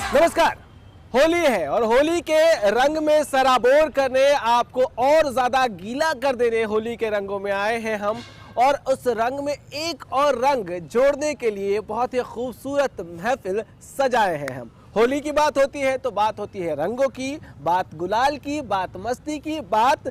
नमस्कार। होली है और होली के रंग में सराबोर करने, आपको और ज्यादा गीला कर देने होली के रंगों में आए हैं हम। और उस रंग में एक और रंग जोड़ने के लिए बहुत ही खूबसूरत महफिल सजाए हैं हम। होली की बात होती है तो बात होती है रंगों की, बात गुलाल की, बात मस्ती की, बात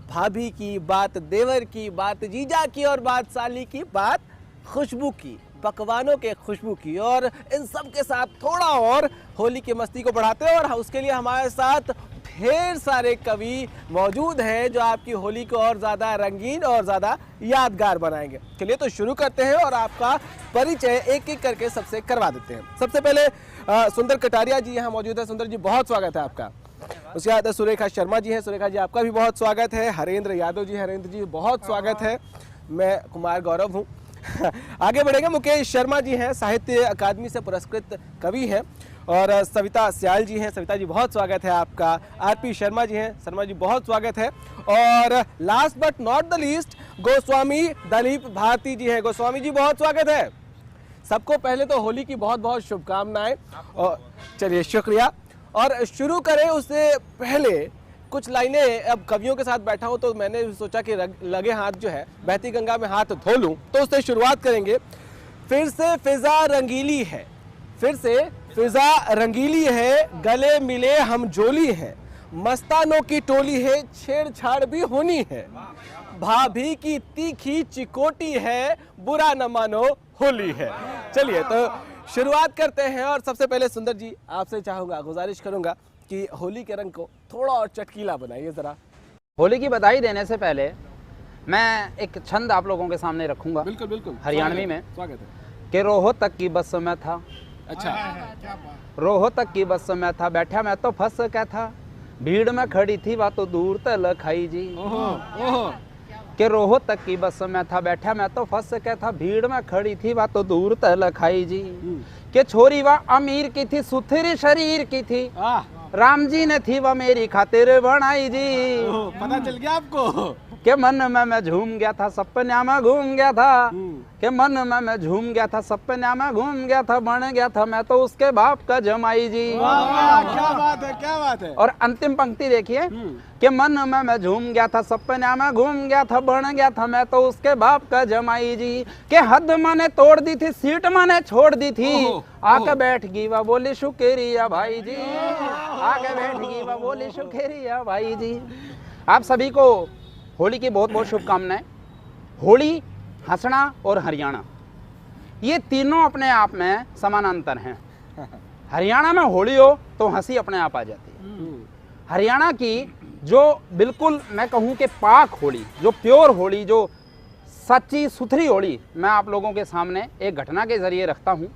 भाभी की, बात देवर की, बात जीजा की और बात साली की, बात खुशबू की, पकवानों के खुशबू की। और इन सब के साथ थोड़ा और होली की मस्ती को बढ़ाते हैं और उसके लिए हमारे साथ ढेर सारे कवि मौजूद हैं जो आपकी होली को और ज़्यादा रंगीन और ज़्यादा यादगार बनाएंगे। चलिए तो शुरू करते हैं और आपका परिचय एक एक करके सबसे करवा देते हैं। सबसे पहले सुंदर कटारिया जी यहाँ मौजूद है। सुंदर जी बहुत स्वागत है आपका। उसके बाद सुरेखा शर्मा जी हैं। सुरेखा जी आपका भी बहुत स्वागत है। हरेंद्र यादव जी, हरेंद्र जी बहुत स्वागत है। मैं कुमार गौरव हूँ। आगे बढ़ेंगे। मुकेश शर्मा जी हैं, साहित्य अकादमी से पुरस्कृत कवि हैं। और सविता सियाल जी हैं। सविता जी बहुत स्वागत है आपका। आरपी शर्मा जी हैं। शर्मा जी बहुत स्वागत है। और last but not the least Goswami Dalip Bharti ji हैं। गोस्वामी जी बहुत स्वागत है। सबको पहले तो होली की बहुत बहुत शुभकामनाएं। और चलिए शुक्रिया। और शुरू करें उससे पहले कुछ लाइनें, अब कवियों के साथ बैठा हूं तो मैंने सोचा कि लगे हाथ जो है बहती गंगा में हाथ धो लूं, तो उससे शुरुआत करेंगे। फिर से फिजा रंगीली है, फिर से फिजा रंगीली है, गले मिले हम जोली है, मस्तानों की टोली है, छेड़छाड़ भी होनी है, भाभी की तीखी चिकोटी है, बुरा न मानो होली है। चलिए तो शुरुआत करते हैं। और सबसे पहले सुंदर जी आपसे चाहूंगा, गुजारिश करूंगा कि होली के रंग को थोड़ा और चटकीला बनाइए जरा। होली की बधाई देने से पहले मैं एक छंद आप लोगों के सामने रखूंगा। बिल्कुल बिल्कुल। हरियाणवी में स्वागत है। कि रोहो तक की बस में था। अच्छा। रोहो तक की बस में था, बैठा मैं तो फंस क्या था, भीड़ में खड़ी थी वह तो दूर तल खाई जी। ओहो। कि रोहो तक की बस में था, बैठा मैं तो फंस क्या था, भीड़ में खड़ी थी वह तो दूर तल खाई जी। कि छोरी वह अमीर की थी, सुथरी शरीर की थी, राम जी ने थी वह मेरी खातिर बनाई जी। पता चल गया आपको? के मन में मैं झूम गया था, सपना में घूम गया था, के मन में मैं झूम गया था, सपना में घूम गया था, बन गया था मैं तो उसके बाप का जमाई जी। क्या बात है, क्या बात है। और अंतिम पंक्ति देखिए कि मन में मैं झूम गया था, सपना में घूम गया था, बन गया था मैं तो उसके बाप का जमाई जी। के हद मैंने तोड़ दी थी, सीट मैंने छोड़ दी थी, आके बैठ गई वह बोली शुक्रिया भाई जी, आके बैठ गई वह बोली शुक्रिया भाई जी। आप सभी को होली की बहुत बहुत शुभकामनाएं। होली, हंसना और हरियाणा, ये तीनों अपने आप में समानांतर हैं। हरियाणा में होली हो तो हंसी अपने आप आ जाती है। हरियाणा की जो बिल्कुल मैं कहूँ कि पाक होली, जो प्योर होली, जो सच्ची सुथरी होली, मैं आप लोगों के सामने एक घटना के जरिए रखता हूँ।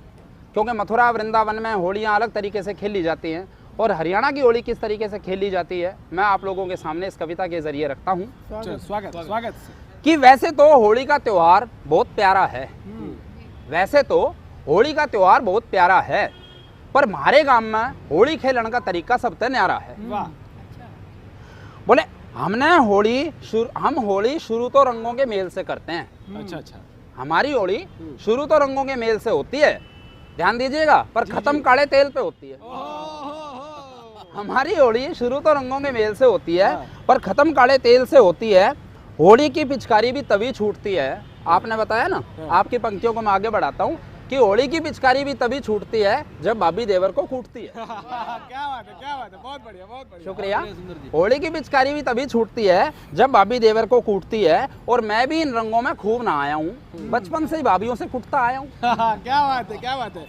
क्योंकि मथुरा वृंदावन में होलियाँ अलग तरीके से खेली जाती हैं और हरियाणा की होली किस तरीके से खेली जाती है मैं आप लोगों के सामने इस कविता के जरिए रखता हूँ। स्वागत। कि वैसे तो होली का त्योहार बहुत प्यारा है, वैसे तो होली का त्योहार बहुत प्यारा है, पर हमारे गांव में होली खेलने का तरीका सबसे न्यारा है। बोले हम होली शुरू तो रंगों के मेल से करते हैं। अच्छा। हमारी होली शुरू तो रंगों के मेल से होती है, ध्यान दीजिएगा, पर खत्म काले तेल पे होती है। हमारी होली शुरू तो रंगों के मेल से होती है पर खत्म काले तेल से होती है। होली की पिचकारी भी तभी छूटती है, आपने बताया ना, आपकी पंक्तियों को मैं आगे बढ़ाता हूँ कि होली की पिचकारी भी तभी छूटती है जब भाभी देवर को कूटती है। क्या बात है, क्या बात है, बहुत बढ़िया, बहुत बढ़िया। शुक्रिया। होली की पिचकारी भी तभी छूटती है जब भाभी देवर को कूटती है। और मैं भी इन रंगों में खूब नहाया हूँ, बचपन से ही भाभीयों से कूटता आया हूँ। क्या बात है, क्या बात है।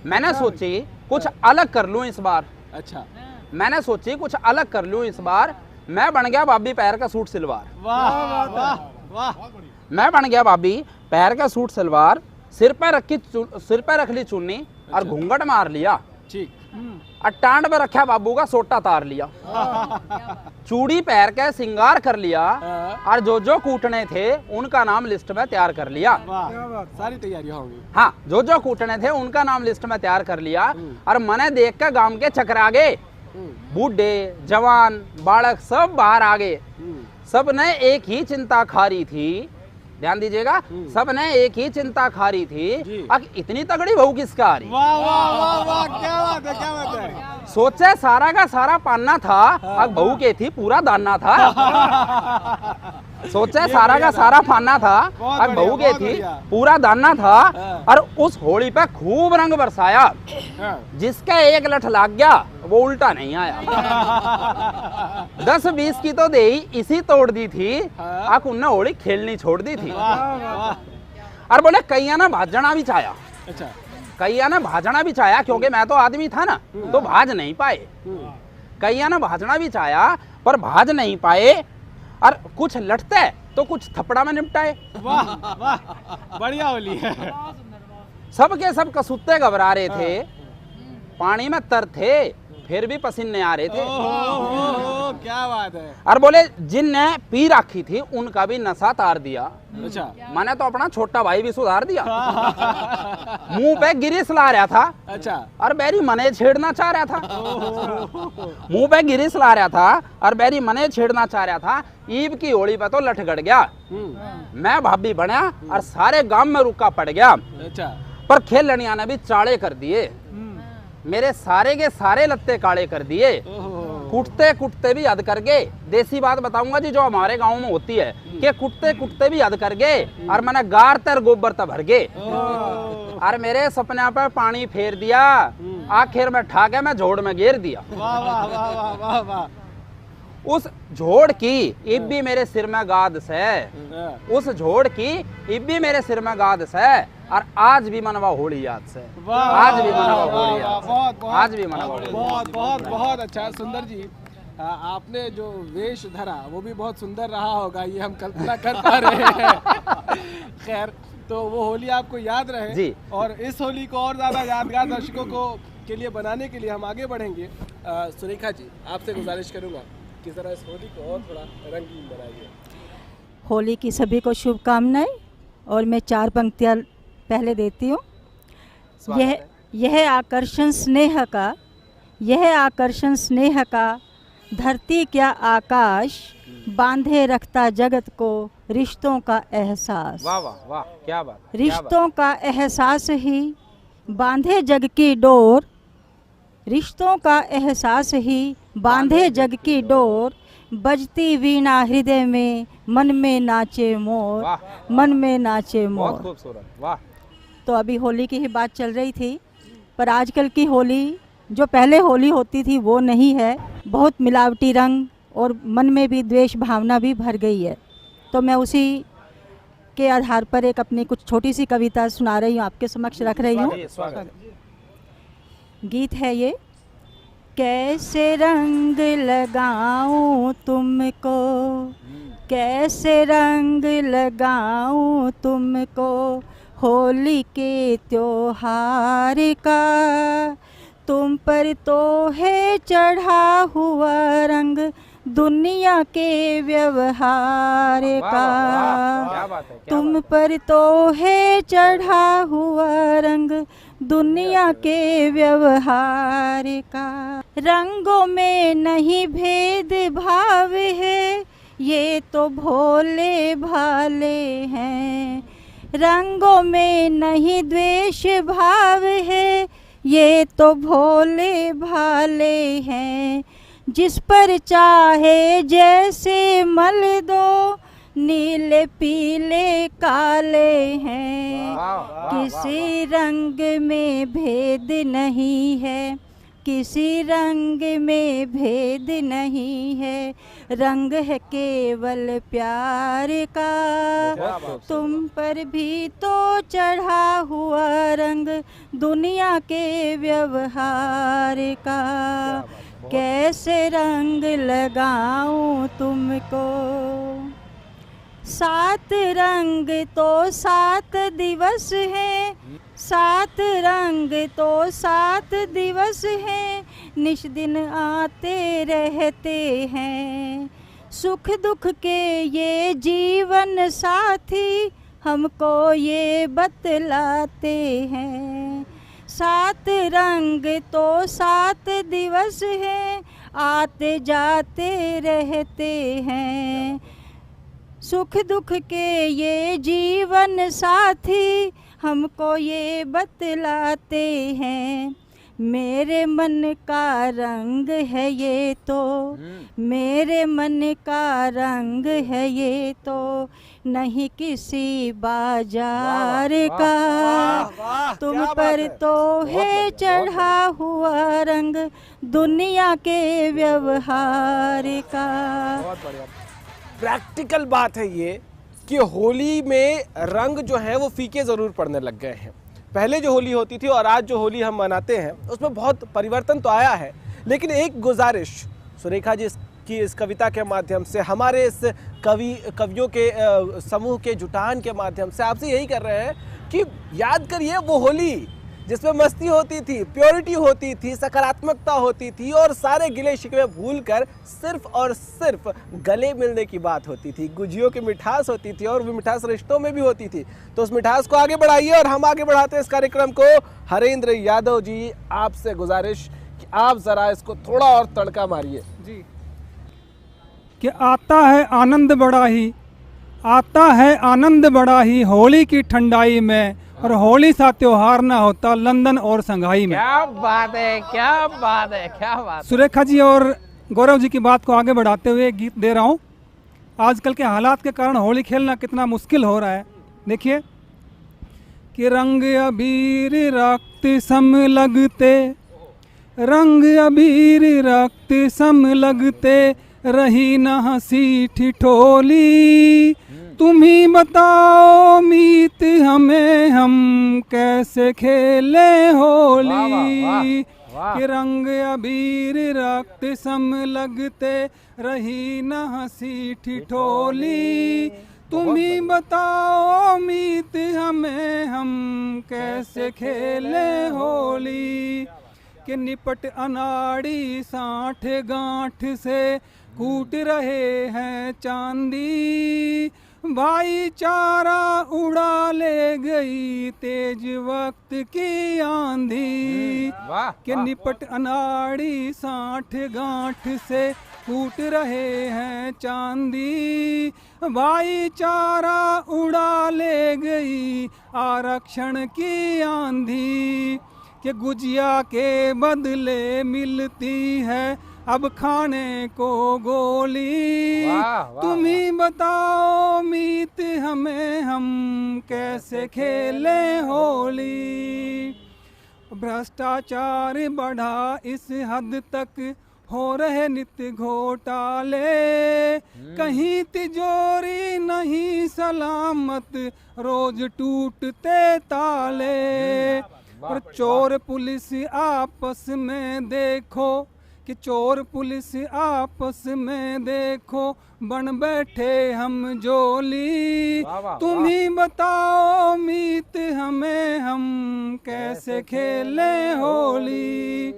मैंने सोची कुछ अलग कर लूँ इस बार। अच्छा। मैंने सोची कुछ अलग कर लूँ इस बार, मैं बन गया भाभी पैर का सूट सलवार। वाह वाह वाह। मैं बन गया भाभी पैर का सूट सलवार, सिर पे रख ली चुन्नी और घूंघट मार लिया, ठीक। और टांड पे रखा बाबू का सोटा तार लिया, चूड़ी पैर के सिंगार कर लिया, और जो जो कूटने थे उनका नाम लिस्ट में तैयार कर लिया। वाह, सारी तैयारियां होंगी। हाँ, जो जो कूटने थे उनका नाम लिस्ट में तैयार कर लिया। और मैंने देख कर गांव के चकरा गए, बूढ़े जवान बालक सब बाहर आ गए। सब ने एक ही चिंता खारी थी ध्यान दीजिएगा, सबने एक ही चिंता खारी थी, जी। अब इतनी तगड़ी बहू किसका आ रही। वाह वाह वाह वाह, क्या बात है, क्या बात है। सोचे सारा का सारा पानना था, अब बहू के थी पूरा दानना था। सोचे सारा का सारा पानना था, बहुत अब बहू के बढ़िया, बहुत थी बढ़िया। पूरा दानना था। हाँ। और उस होली पे खूब रंग बरसाया, हाँ। जिसका एक लठ लाग गया वो उल्टा नहीं आया। 10-20 की तो दे इसी तोड़ दी थी, हाँ। अब उनने होली खेलनी छोड़ दी थी। वाह वाह। और बोले कैया ना भाजना भी चाया, अच्छा। कैया ने भाजना भी चाया, क्योंकि मैं तो आदमी था ना तो भाज नहीं पाए। कैया ने भाजना भी चाया पर भाज नहीं पाए, और कुछ लटते तो कुछ थपड़ा में निपटाए। वाह वाह, बढ़िया होली है। सबके सब कसूते घबरा रहे थे, पानी में तर थे फिर भी पसीने आ रहे थे। ओहो, क्या बात है। और बोले जिनने पी रखी थी उनका भी नशा तार दिया, अच्छा। मैंने तो अपना छोटा भाई भी सुधार दिया। मुंह पे गिरीश ला रहा था, अच्छा। और बैरी मने छेड़ना चाह रहा था। मुंह पे गिरीश ला रहा था और बैरी मने छेड़ना चाह रहा था। ईब की होली पे तो लठ गड़ गया, मैं भाभी बना और सारे गांव में रुका पड़ गया। अच्छा। पर खेलनिया ने भी चाड़े कर दिए, मेरे सारे के सारे लत्ते काले कर दिए। कुटते कुटते भी हद कर गए। देसी बात बताऊंगा जी जो हमारे गांव में होती है कि कुटते कुटते भी हद कर गए, और मैंने गार तर गोबर तब भर गए, और मेरे सपने पे पानी फेर दिया। आखिर में ठाके मैं झोड़ में घेर दिया। वाह वाह वाह वाह वाह वाह। उस झोड़ की इब भी मेरे सिर में गाद से, उस झोड़ की इब भी मेरे सिर में गाद से, और आज भी मनवा होली याद से। आज भी मनवा होली याद से। बहुत बहुत, आज भी मनवा होली। बहुत बहुत बहुत अच्छा। सुंदर जी, आपने जो वेश धरा वो भी बहुत सुंदर रहा होगा, ये हम कल्पना कर पा रहे हैं। खैर, तो वो होली आपको याद रहे जी। और इस होली को और ज्यादा यादगार दर्शकों को के लिए बनाने के लिए हम आगे बढ़ेंगे। सुरेखा जी, आपसे गुजारिश करूंगा कि जरा इस होली को और थोड़ा रंगीन बनाइए। होली की सभी को शुभकामनाएं, और मैं 4 पंक्तियाँ पहले देती हूँ। यह आकर्षण स्नेह का, यह आकर्षण स्नेह का, धरती क्या आकाश, बांधे रखता जगत को रिश्तों का एहसास। वाह वाह वाह, क्या बात, रिश्तों का एहसास ही बांधे जग की डोर, रिश्तों का एहसास ही बांधे जग की डोर, बजती वीणा हृदय में, मन में नाचे मोर, मन में नाचे मोर। बहुत खूबसूरत, वाह। तो अभी होली की ही बात चल रही थी, पर आजकल की होली जो पहले होली होती थी वो नहीं है। बहुत मिलावटी रंग और मन में भी द्वेष भावना भी भर गई है। तो मैं उसी के आधार पर एक अपनी कुछ छोटी सी कविता सुना रही हूँ, आपके समक्ष रख रही हूँ। गीत है ये। कैसे रंग लगाऊं तुमको, कैसे रंग लगाऊं तुमको, होली के त्योहार का, तुम पर तो है चढ़ा हुआ रंग दुनिया के व्यवहार का, तुम पर तो है चढ़ा हुआ रंग दुनिया के व्यवहार का। रंगों में नहीं भेद भाव है, ये तो भोले भाले हैं। रंगों में नहीं द्वेष भाव है, ये तो भोले भाले हैं। जिस पर चाहे जैसे मल दो, नीले पीले काले हैं। किसी रंग में भेद नहीं है, किसी रंग में भेद नहीं है, रंग है केवल प्यार का। तुम पर भी तो चढ़ा हुआ रंग दुनिया के व्यवहार का। कैसे रंग लगाऊं तुमको, 7 रंग तो 7 दिवस हैं, 7 रंग तो 7 दिवस हैं, निश दिन आते रहते हैं। सुख दुख के ये जीवन साथी हमको ये बतलाते हैं। 7 रंग तो 7 दिवस हैं, आते जाते रहते हैं। सुख दुख के ये जीवन साथी हमको ये बतलाते हैं, मेरे मन का रंग है ये तो, मेरे मन का रंग है ये तो, नहीं किसी बाजार का, तुम पर तो है चढ़ा हुआ रंग दुनिया के व्यवहार का। बहुत बढ़िया, प्रैक्टिकल बात है ये कि होली में रंग जो है वो फीके ज़रूर पड़ने लग गए हैं। पहले जो होली होती थी और आज जो होली हम मनाते हैं उसमें बहुत परिवर्तन तो आया है, लेकिन एक गुजारिश सुरेखा जी की इस कविता के माध्यम से, हमारे इस कवियों के समूह के जुटान के माध्यम से आपसे यही कर रहे हैं कि याद करिए वो होली जिसमें मस्ती होती थी, प्योरिटी होती थी, सकारात्मकता होती थी और सारे गिले शिकवे भूलकर सिर्फ और सिर्फ गले मिलने की बात होती थी, गुजियों की मिठास होती थी और वो मिठास रिश्तों में भी होती थी। तो उस मिठास को आगे बढ़ाइए और हम आगे बढ़ाते हैं इस कार्यक्रम को। हरेंद्र यादव जी, आपसे गुजारिश कि आप जरा इसको थोड़ा और तड़का मारिए जी। कि आता है आनंद बड़ा ही, आता है आनंद बड़ा ही होली की ठंडाई में, और होली सा त्योहार ना होता लंदन और संघाई में। क्या बात है, क्या बात है, क्या बात। सुरेखा जी और गौरव जी की बात को आगे बढ़ाते हुए गीत दे रहा हूँ। आजकल के हालात के कारण होली खेलना कितना मुश्किल हो रहा है। देखिए कि रंग अबीर रक्त सम लगते, रंग अबीर रक्त सम लगते, रही न हंसी ठिठोली, तुम ही बताओ मीत हमें हम कैसे खेले होली। वाह, वाह, वाह। कि रंग अबीर रक्त सम लगते, रही न हंसी ठिठोली, तुम ही बताओ मीत हमें हम कैसे खेले होली। कि निपट अनाड़ी साठ गांठ से कूट रहे हैं चांदी, भाईचारा उड़ा ले गई तेज वक्त की आंधी। कि निपट अनाड़ी साठ गांठ से कूट रहे हैं चांदी, भाईचारा उड़ा ले गई आरक्षण की आंधी। कि गुजिया के बदले मिलती है अब खाने को गोली, तुम ही बताओ मीत हमें हम कैसे खेले होली। भ्रष्टाचार बढ़ा इस हद तक, हो रहे नित्य घोटाले, कहीं तिजोरी नहीं सलामत, रोज टूटते ताले। और चोर पुलिस आपस में देखो, कि चोर पुलिस आपस में देखो, बन बैठे हम जोली, तुम ही बताओ मीत हमें हम कैसे खेले होली।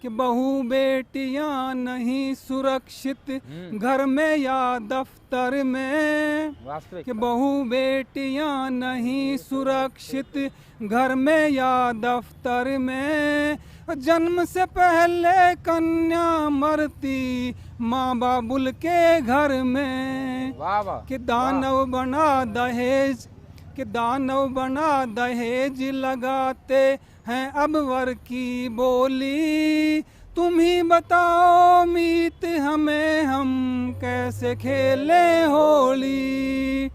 कि बहू बेटियां नहीं सुरक्षित घर में या दफ्तर में, कि बहू बेटियां नहीं सुरक्षित घर में या दफ्तर में, जन्म से पहले कन्या मरती माँ बाबुल के घर में। कि दानव बना दहेज, कि दानव बना दहेज लगाते हैं अब वर की बोली, तुम ही बताओ मीत हमें हम कैसे खेले होली।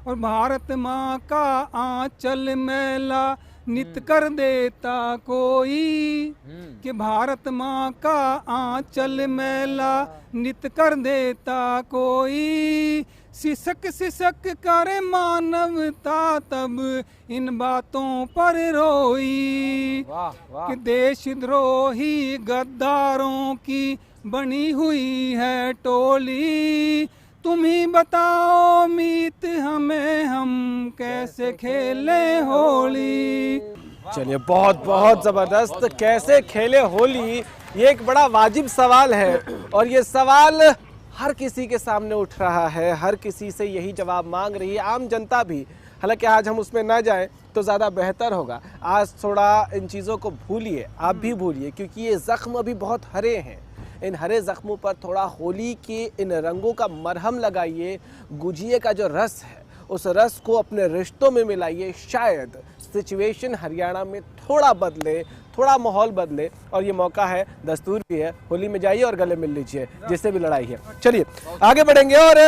और भारत माँ का आंचल मैला नित कर देता कोई, कि भारत माँ का आंचल मैला नित कर देता कोई, सिसक सिसक करे मानवता तब इन बातों पर रोई। कि देशद्रोही गद्दारों की बनी हुई है टोली, तुम ही बताओ मीत हमें हम कैसे खेले होली। चलिए, बहुत बहुत जबरदस्त। कैसे खेले होली, ये एक बड़ा वाजिब सवाल है और ये सवाल हर किसी के सामने उठ रहा है, हर किसी से यही जवाब मांग रही है, आम जनता भी। हालांकि आज हम उसमें ना जाएं तो ज़्यादा बेहतर होगा। आज थोड़ा इन चीज़ों को भूलिए, आप भी भूलिए, क्योंकि ये ज़ख्म अभी बहुत हरे हैं। इन हरे जख्मों पर थोड़ा होली के इन रंगों का मरहम लगाइए, गुजिये का जो रस है उस रस को अपने रिश्तों में मिलाइए। शायद सिचुएशन हरियाणा में थोड़ा बदले, थोड़ा माहौल बदले, और ये मौका है, दस्तूर भी है, होली में जाइए और गले मिल लीजिए जिससे भी लड़ाई है। चलिए आगे बढ़ेंगे और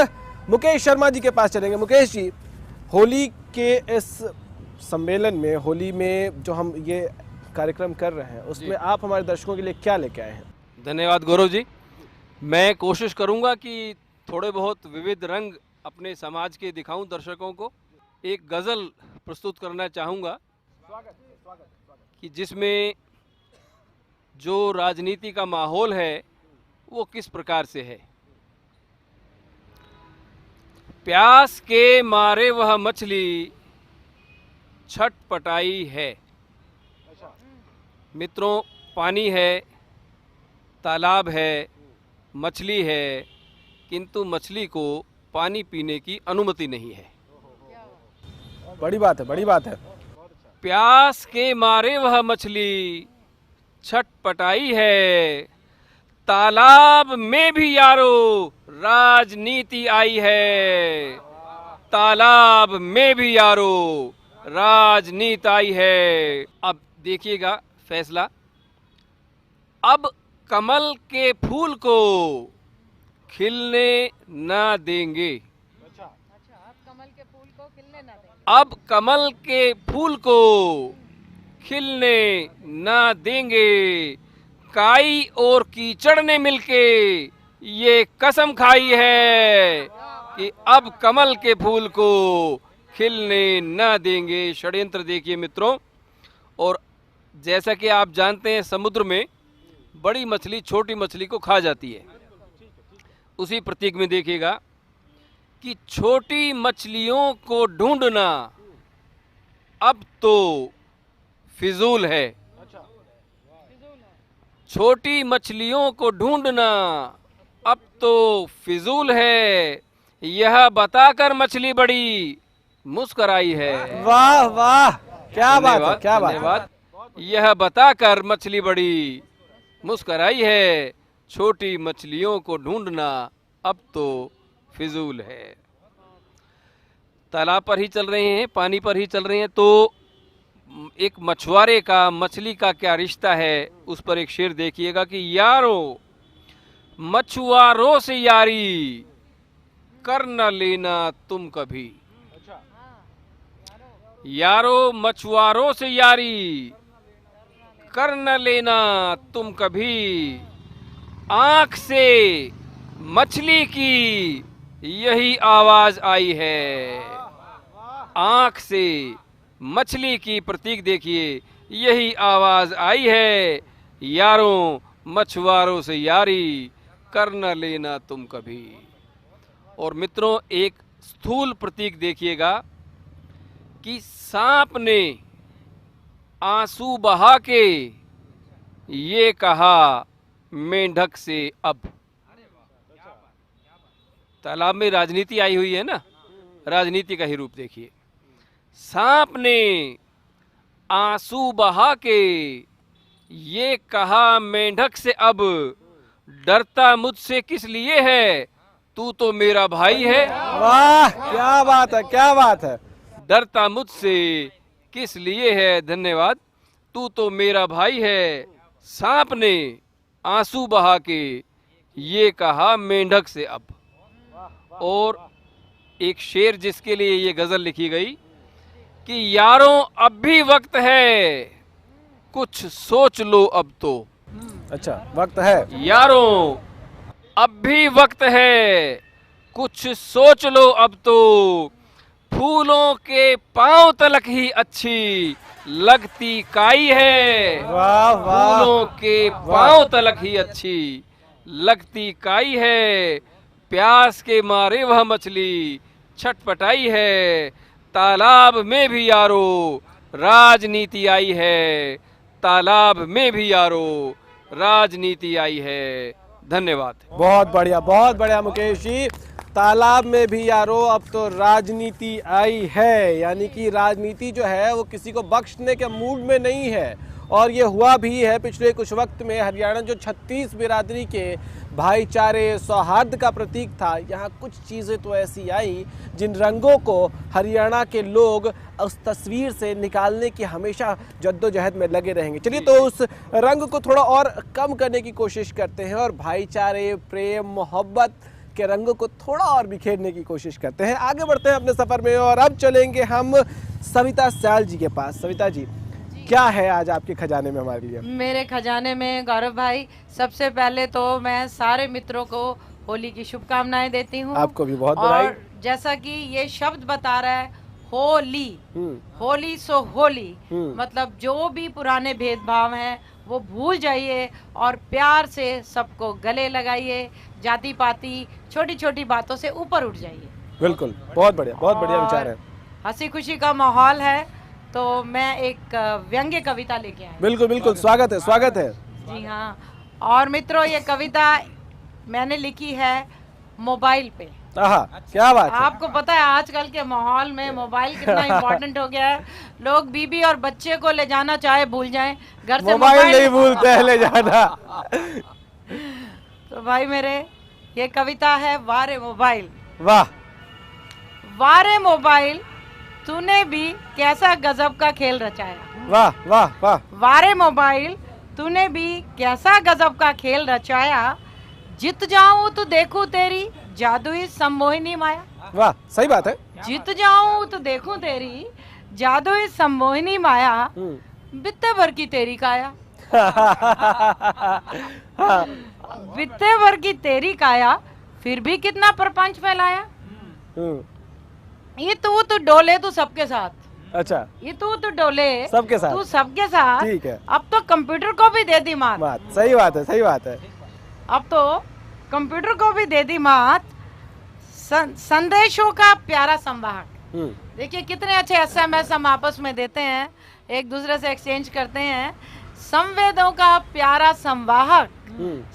मुकेश शर्मा जी के पास चलेंगे। मुकेश जी, होली के इस सम्मेलन में, होली में जो हम ये कार्यक्रम कर रहे हैं, उसमें आप हमारे दर्शकों के लिए क्या लेके आए हैं? धन्यवाद गौरव जी। मैं कोशिश करूंगा कि थोड़े बहुत विविध रंग अपने समाज के दिखाऊं दर्शकों को। एक गज़ल प्रस्तुत करना चाहूँगा कि जिसमें जो राजनीति का माहौल है वो किस प्रकार से है। प्यास के मारे वह मछली छटपटाई है। मित्रों, पानी है, तालाब है, मछली है, किंतु मछली को पानी पीने की अनुमति नहीं है। बड़ी बात है, बड़ी बात है। प्यास के मारे वह मछली छटपटाई है, तालाब में भी यारो राजनीति आई है। तालाब में भी यारो राजनीति आई है। अब देखिएगा फैसला। अब कमल के फूल को खिलने ना देंगे। अब कमल के फूल को खिलने ना देंगे। काई और कीचड़ ने मिलके ये कसम खाई है कि अब कमल के फूल को खिलने ना देंगे। षड्यंत्र देखिए मित्रों। और जैसा कि आप जानते हैं, समुद्र में बड़ी मछली छोटी मछली को खा जाती है। उसी प्रतीक में देखिएगा कि छोटी मछलियों को ढूंढना अब तो फिजूल है। छोटी मछलियों को ढूंढना अब तो फिजूल है। यह बताकर मछली बड़ी मुस्कुराई है। वाह वाह, क्या बात है, क्या बात है। धन्यवाद। यह बताकर मछली बड़ी मुस्कुराई है। छोटी मछलियों को ढूंढना अब तो फिजूल है। तालाब पर ही चल रहे हैं, पानी पर ही चल रहे हैं, तो एक मछुआरे का मछली का क्या रिश्ता है, उस पर एक शेर देखिएगा कि यारो मछुआरों से यारी कर न लेना तुम कभी। यारो मछुआरों से यारी कर न लेना तुम कभी। आंख से मछली की यही आवाज आई है। आंख से मछली की प्रतीक देखिए, यही आवाज आई है। यारों मछुआरों से यारी कर न लेना तुम कभी। और मित्रों, एक स्थूल प्रतीक देखिएगा कि सांप ने आंसू बहा के ये कहा मेंढक से अब। तालाब में राजनीति आई हुई है ना, राजनीति का ही रूप देखिए। सांप ने आंसू बहा के ये कहा मेंढक से अब, डरता मुझसे किस लिए है, तू तो मेरा भाई है। वाह, क्या बात है, क्या बात है। डरता मुझसे किस लिए है, धन्यवाद, तू तो मेरा भाई है। सांप ने आंसू बहा के ये कहा मेंढक से अब। और एक शेर जिसके लिए ये गजल लिखी गई कि यारों अब भी वक्त है, कुछ सोच लो अब तो। अच्छा, वक्त है। यारों अब भी वक्त है, कुछ सोच लो अब तो। फूलों के पांव तलक ही अच्छी लगती काई है। वाह वाह। फूलों के पांव तलक ही अच्छी लगती काई है। प्यास के मारे वह मछली छटपटाई है। तालाब में भी यारो राजनीति आई है। तालाब में भी यारो राजनीति आई है। धन्यवाद। बहुत बढ़िया मुकेश जी। तालाब में भी यारो अब तो राजनीति आई है, यानी कि राजनीति जो है वो किसी को बख्शने के मूड में नहीं है। और ये हुआ भी है पिछले कुछ वक्त में। हरियाणा जो 36 बिरादरी के भाईचारे सौहार्द का प्रतीक था, यहाँ कुछ चीज़ें तो ऐसी आई जिन रंगों को हरियाणा के लोग उस तस्वीर से निकालने की हमेशा जद्दोजहद में लगे रहेंगे। चलिए तो उस रंग को थोड़ा और कम करने की कोशिश करते हैं और भाईचारे, प्रेम, मोहब्बत के रंगों को थोड़ा और बिखेरने की कोशिश करते हैं। आगे बढ़ते हैं अपने सफ़र में और अब चलेंगे हम सविता सयाल जी के पास। सविता जी, क्या है आज आपके खजाने में हमारे लिए? मेरे खजाने में गौरव भाई, सबसे पहले तो मैं सारे मित्रों को होली की शुभकामनाएं देती हूँ। आपको भी बहुत बधाई। और जैसा कि ये शब्द बता रहा है होली, होली सो होली, मतलब जो भी पुराने भेदभाव हैं वो भूल जाइए और प्यार से सबको गले लगाइए, जाति पाति छोटी छोटी बातों से ऊपर उठ जाइए। बिल्कुल, बहुत बढ़िया विचार है। हंसी खुशी का माहौल है तो मैं एक व्यंग्य कविता लेके आई। बिल्कुल, स्वागत है। जी हाँ, और मित्रों ये कविता मैंने लिखी है मोबाइल पे। क्या बात है। आपको पता है आजकल के माहौल में मोबाइल कितना इम्पोर्टेंट हो गया है। लोग बीबी और बच्चे को ले जाना चाहे भूल जाएं, घर से मोबाइल नहीं भूलते हैं ले जाना। तो भाई मेरे ये कविता है वारे मोबाइल। वाह। वारे मोबाइल तूने भी कैसा गजब का खेल रचाया। वाह वाह वाह। वारे मोबाइल तूने भी कैसा गजब का खेल रचाया, जीत जाऊं तो देखूं तेरी जादुई सम्मोहिनी माया। वाह, सही बात है। जीत जाऊं तो देखूं तेरी जादुई सम्मोहिनी माया, बित्ते भर की तेरी काया। बित्ते भर की तेरी काया, फिर भी कितना प्रपंच फैलाया। ये तू डोले तू सबके साथ। अच्छा, ये तू डोले सबके साथ, तू सबके साथ। ठीक है। अब तो कंप्यूटर को भी दे दी मात। सही बात है। अब तो कंप्यूटर को भी दे दी मात। संदेशों का प्यारा संवाहक। देखिए कितने अच्छे SMS हम आपस में देते हैं, एक दूसरे से एक्सचेंज करते हैं। संवेदों का प्यारा संवाहक,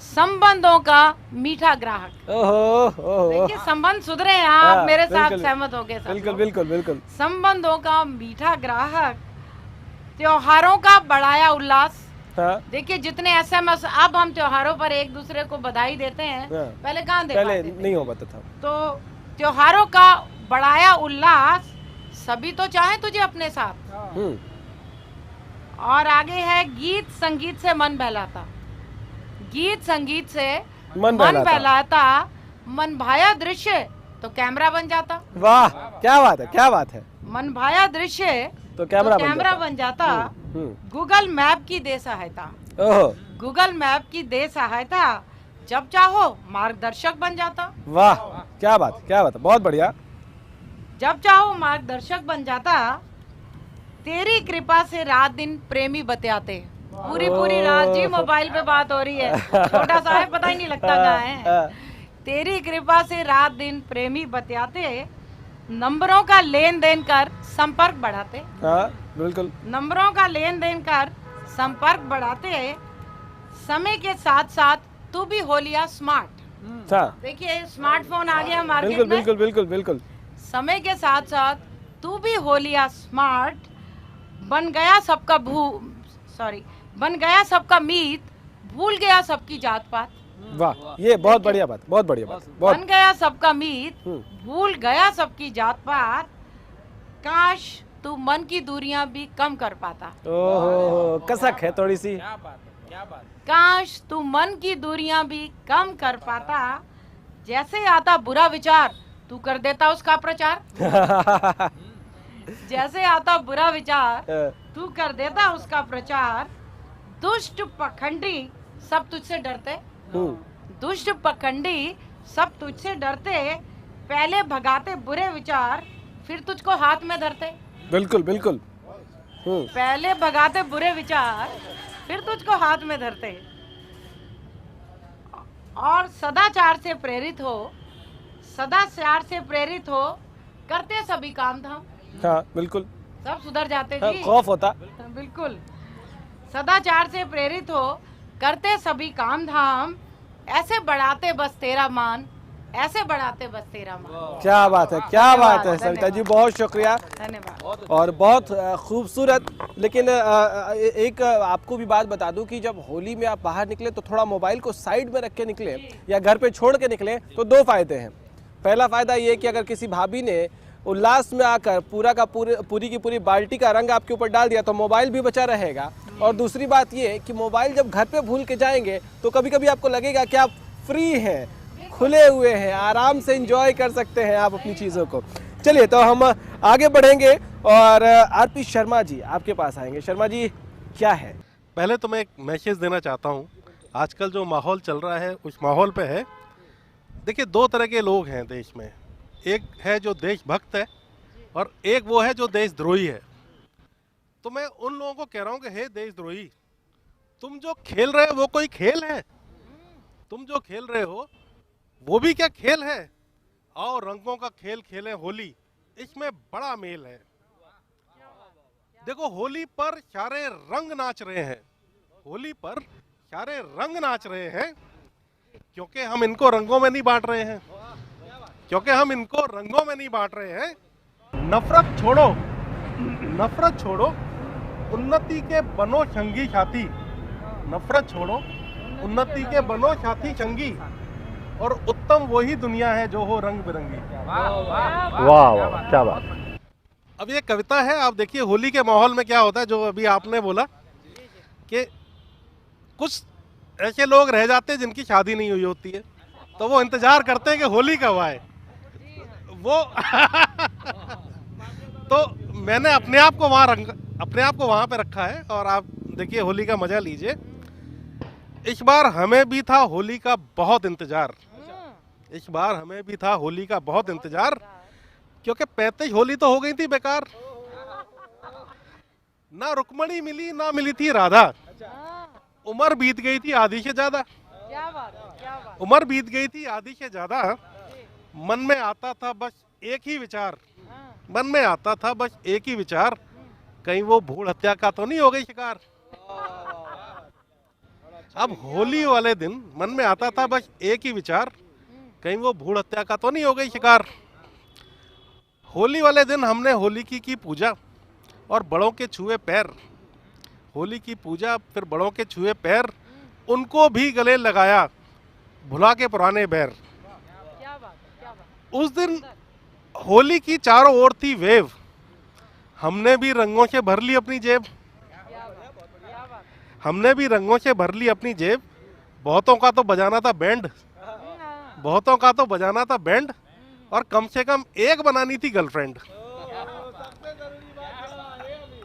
संबंधों का मीठा ग्राहक। ओहो। देखिए संबंध सुधरे हैं, आप मेरे साथ सहमत हो गए। बिल्कुल। संबंधों का मीठा ग्राहक, त्योहारों का बढ़ाया उल्लास। देखिए जितने SMS अब हम त्योहारों पर एक दूसरे को बधाई देते हैं, पहले कहाँ देते थे? पहले नहीं हो पाता था। तो त्योहारों का बढ़ाया उल्लास, सभी तो चाहे तुझे अपने साथ। और आगे है गीत संगीत से मन बहलाता। गीत संगीत से मन बहलाता, मन भाया दृश्य तो कैमरा बन जाता। वाह, क्या बात है। मन भाया दृश्य तो कैमरा बन जाता। गूगल मैप की दे सहायता। गूगल मैप की दे सहायता, जब चाहो मार्गदर्शक बन जाता। वाह, क्या बात है, बहुत बढ़िया। जब चाहो मार्गदर्शक बन जाता, तेरी कृपा से रात दिन प्रेमी बतियाते। पूरी रात जी मोबाइल पे बात हो रही है, छोटा सा है पता ही नहीं लगता कहाँ है। तेरी कृपा से रात दिन प्रेमी बतियाते, नंबरों का लेन देन कर संपर्क बढ़ाते। बिल्कुल। नंबरों का लेन देन कर संपर्क बढ़ाते, समय के साथ साथ तू भी हो लिया स्मार्ट। देखिए स्मार्टफोन आ गया मार्केट में। बिल्कुल। समय के साथ साथ तू भी हो लिया स्मार्ट, बन गया सबका मीत, भूल गया सबकी जात पात। वाह, ये बहुत बढ़िया बात। बन गया सबका मीत, भूल गया सबकी जात पात, काश तू मन की दूरियां भी कम कर पाता। ओहो, कसक है थोड़ी सी। काश तू मन की दूरियां भी कम कर पाता, जैसे आता बुरा विचार तू कर देता उसका प्रचार। जैसे आता बुरा विचार तू कर देता उसका प्रचार, दुष्ट पखंडी सब तुझसे डरते। दुष्ट पखंडी सब तुझसे डरते, पहले भगाते बुरे विचार, फिर तुझको हाथ में धरते। बिल्कुल। पहले भगाते बुरे विचार, फिर तुझको हाथ में धरते। और सदाचार से प्रेरित हो, करते सभी काम धाम। बिल्कुल, सब सुधर जाते जी। खौफ होता। बिल्कुल। सदाचार से प्रेरित हो, करते सभी काम धाम, ऐसे बढ़ाते बस तेरा मान। क्या बात है, सविता जी, बहुत शुक्रिया। धन्यवाद। और बहुत खूबसूरत। लेकिन एक आपको भी बात बता दूं कि जब होली में आप बाहर निकले तो थोड़ा मोबाइल को साइड में रख के निकले या घर पे छोड़ के निकले तो दो फायदे हैं। पहला फायदा ये कि अगर किसी भाभी ने उल्लास में आकर पूरी की पूरी बाल्टी का रंग आपके ऊपर डाल दिया तो मोबाइल भी बचा रहेगा। और दूसरी बात ये कि मोबाइल जब घर पे भूल के जाएंगे तो कभी कभी आपको लगेगा कि आप फ्री हैं, खुले हुए हैं, आराम से एंजॉय कर सकते हैं आप अपनी चीज़ों को। चलिए तो हम आगे बढ़ेंगे और आरपी शर्मा जी आपके पास आएंगे। शर्मा जी क्या है? पहले तो मैं एक मैसेज देना चाहता हूँ। आजकल जो माहौल चल रहा है उस माहौल पे है। देखिए, दो तरह के लोग हैं देश में। एक है जो देशभक्त है और एक वो है जो देशद्रोही है। तो मैं उन लोगों को कह रहा हूँ कि हे देशद्रोही, तुम जो खेल रहे हो वो कोई खेल है? तुम जो खेल रहे हो वो भी क्या खेल है? आओ रंगों का खेल खेलें होली, इसमें बड़ा मेल है। देखो, होली पर सारे रंग नाच रहे हैं, होली पर सारे रंग नाच रहे हैं, क्योंकि हम इनको रंगों में नहीं बांट रहे हैं, क्योंकि हम इनको रंगों में नहीं बांट रहे हैं। नफरत छोड़ो, नफरत छोड़ो, उन्नति के बनो संगी साथी। नफरत छोड़ो, उन्नति के बनो साथी संगी, और उत्तम वही दुनिया है जो हो रंग बिरंगी। वाह वाह, क्या बात। अब ये कविता है। आप देखिए होली के माहौल में क्या होता है, जो अभी आपने बोला कि कुछ ऐसे लोग रह जाते हैं जिनकी शादी नहीं हुई होती है, तो वो इंतजार करते हैं कि होली कब आए। वो तो मैंने अपने आप को वहाँ पे रखा है। और आप देखिए होली का मजा लीजिए। इस बार हमें भी था होली का बहुत इंतजार, इस बार हमें भी था होली का बहुत इंतजार, क्योंकि 35 होली तो हो गई थी बेकार। ना रुक्मणी मिली, ना मिली थी राधा। उम्र बीत गई थी आधी से ज्यादा, उम्र बीत गई थी आधी से ज्यादा। मन में आता था बस एक ही विचार, मन में आता था बस एक ही विचार, कहीं वो भूल हत्या का तो नहीं हो गई शिकार। अब होली वाले दिन मन में आता था बस एक ही विचार, कहीं वो भूल हत्या का तो नहीं हो गई शिकार। होली वाले दिन हमने होली की पूजा और बड़ों के छुए पैर, होली की पूजा फिर बड़ों के छुए पैर, उनको भी गले लगाया भुला के पुराने बैर। उस दिन होली की चारों ओर थी वेव, हमने भी रंगों से भर ली अपनी जेब, हमने भी रंगों से भर ली अपनी जेब। बहुतों का तो बजाना था बैंड, बहुतों का तो बजाना था बैंड, और कम से कम एक बनानी थी गर्लफ्रेंड।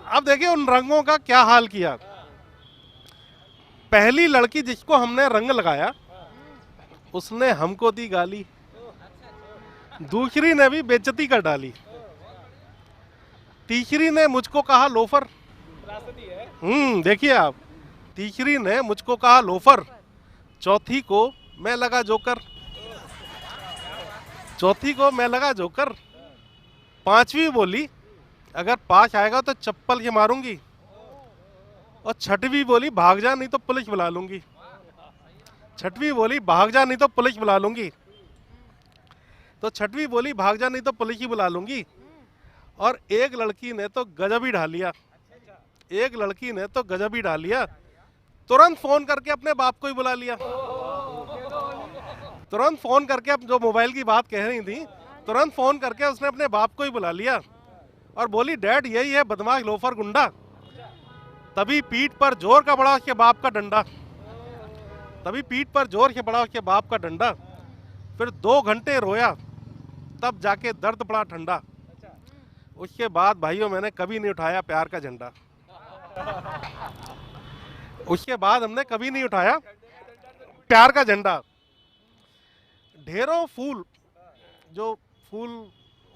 अब देखिए उन रंगों का क्या हाल किया। पहली लड़की जिसको हमने रंग लगाया उसने हमको दी गाली, दूसरी ने भी बेइज्जती कर डाली, तीसरी ने मुझको कहा लोफर। देखिए आप, तीसरी ने मुझको कहा लोफर, चौथी को मैं लगा जोकर, चौथी को मैं लगा जोकर, पांचवी बोली अगर पास आएगा तो चप्पल से मारूंगी, और छठवीं बोली भाग जा नहीं तो पुलिस बुला लूंगी, छठवीं बोली भाग जा नहीं तो पुलिस बुला लूंगी, तो छठवीं बोली भाग जा नहीं तो पुलिस ही बुला लूंगी। और एक लड़की ने तो गजब ही ढालिया, एक लड़की ने तो गजब ही ढालिया, तुरंत फोन करके अपने बाप को ही बुला लिया, तुरंत फोन करके, अब जो मोबाइल की बात कह रही थी, तुरंत फोन करके उसने अपने बाप को ही बुला लिया और बोली डैड यही है बदमाश लोफर गुंडा। तभी पीठ पर जोर का बड़ा उसके बाप का डंडा, तभी पीठ पर जोर के बड़ा उसके बाप का डंडा। फिर 2 घंटे रोया तब जाके दर्द पड़ा ठंडा। उसके बाद भाइयों मैंने कभी नहीं उठाया प्यार का झंडा, उसके बाद हमने कभी नहीं उठाया प्यार का झंडा। ढेरों फूल, जो फूल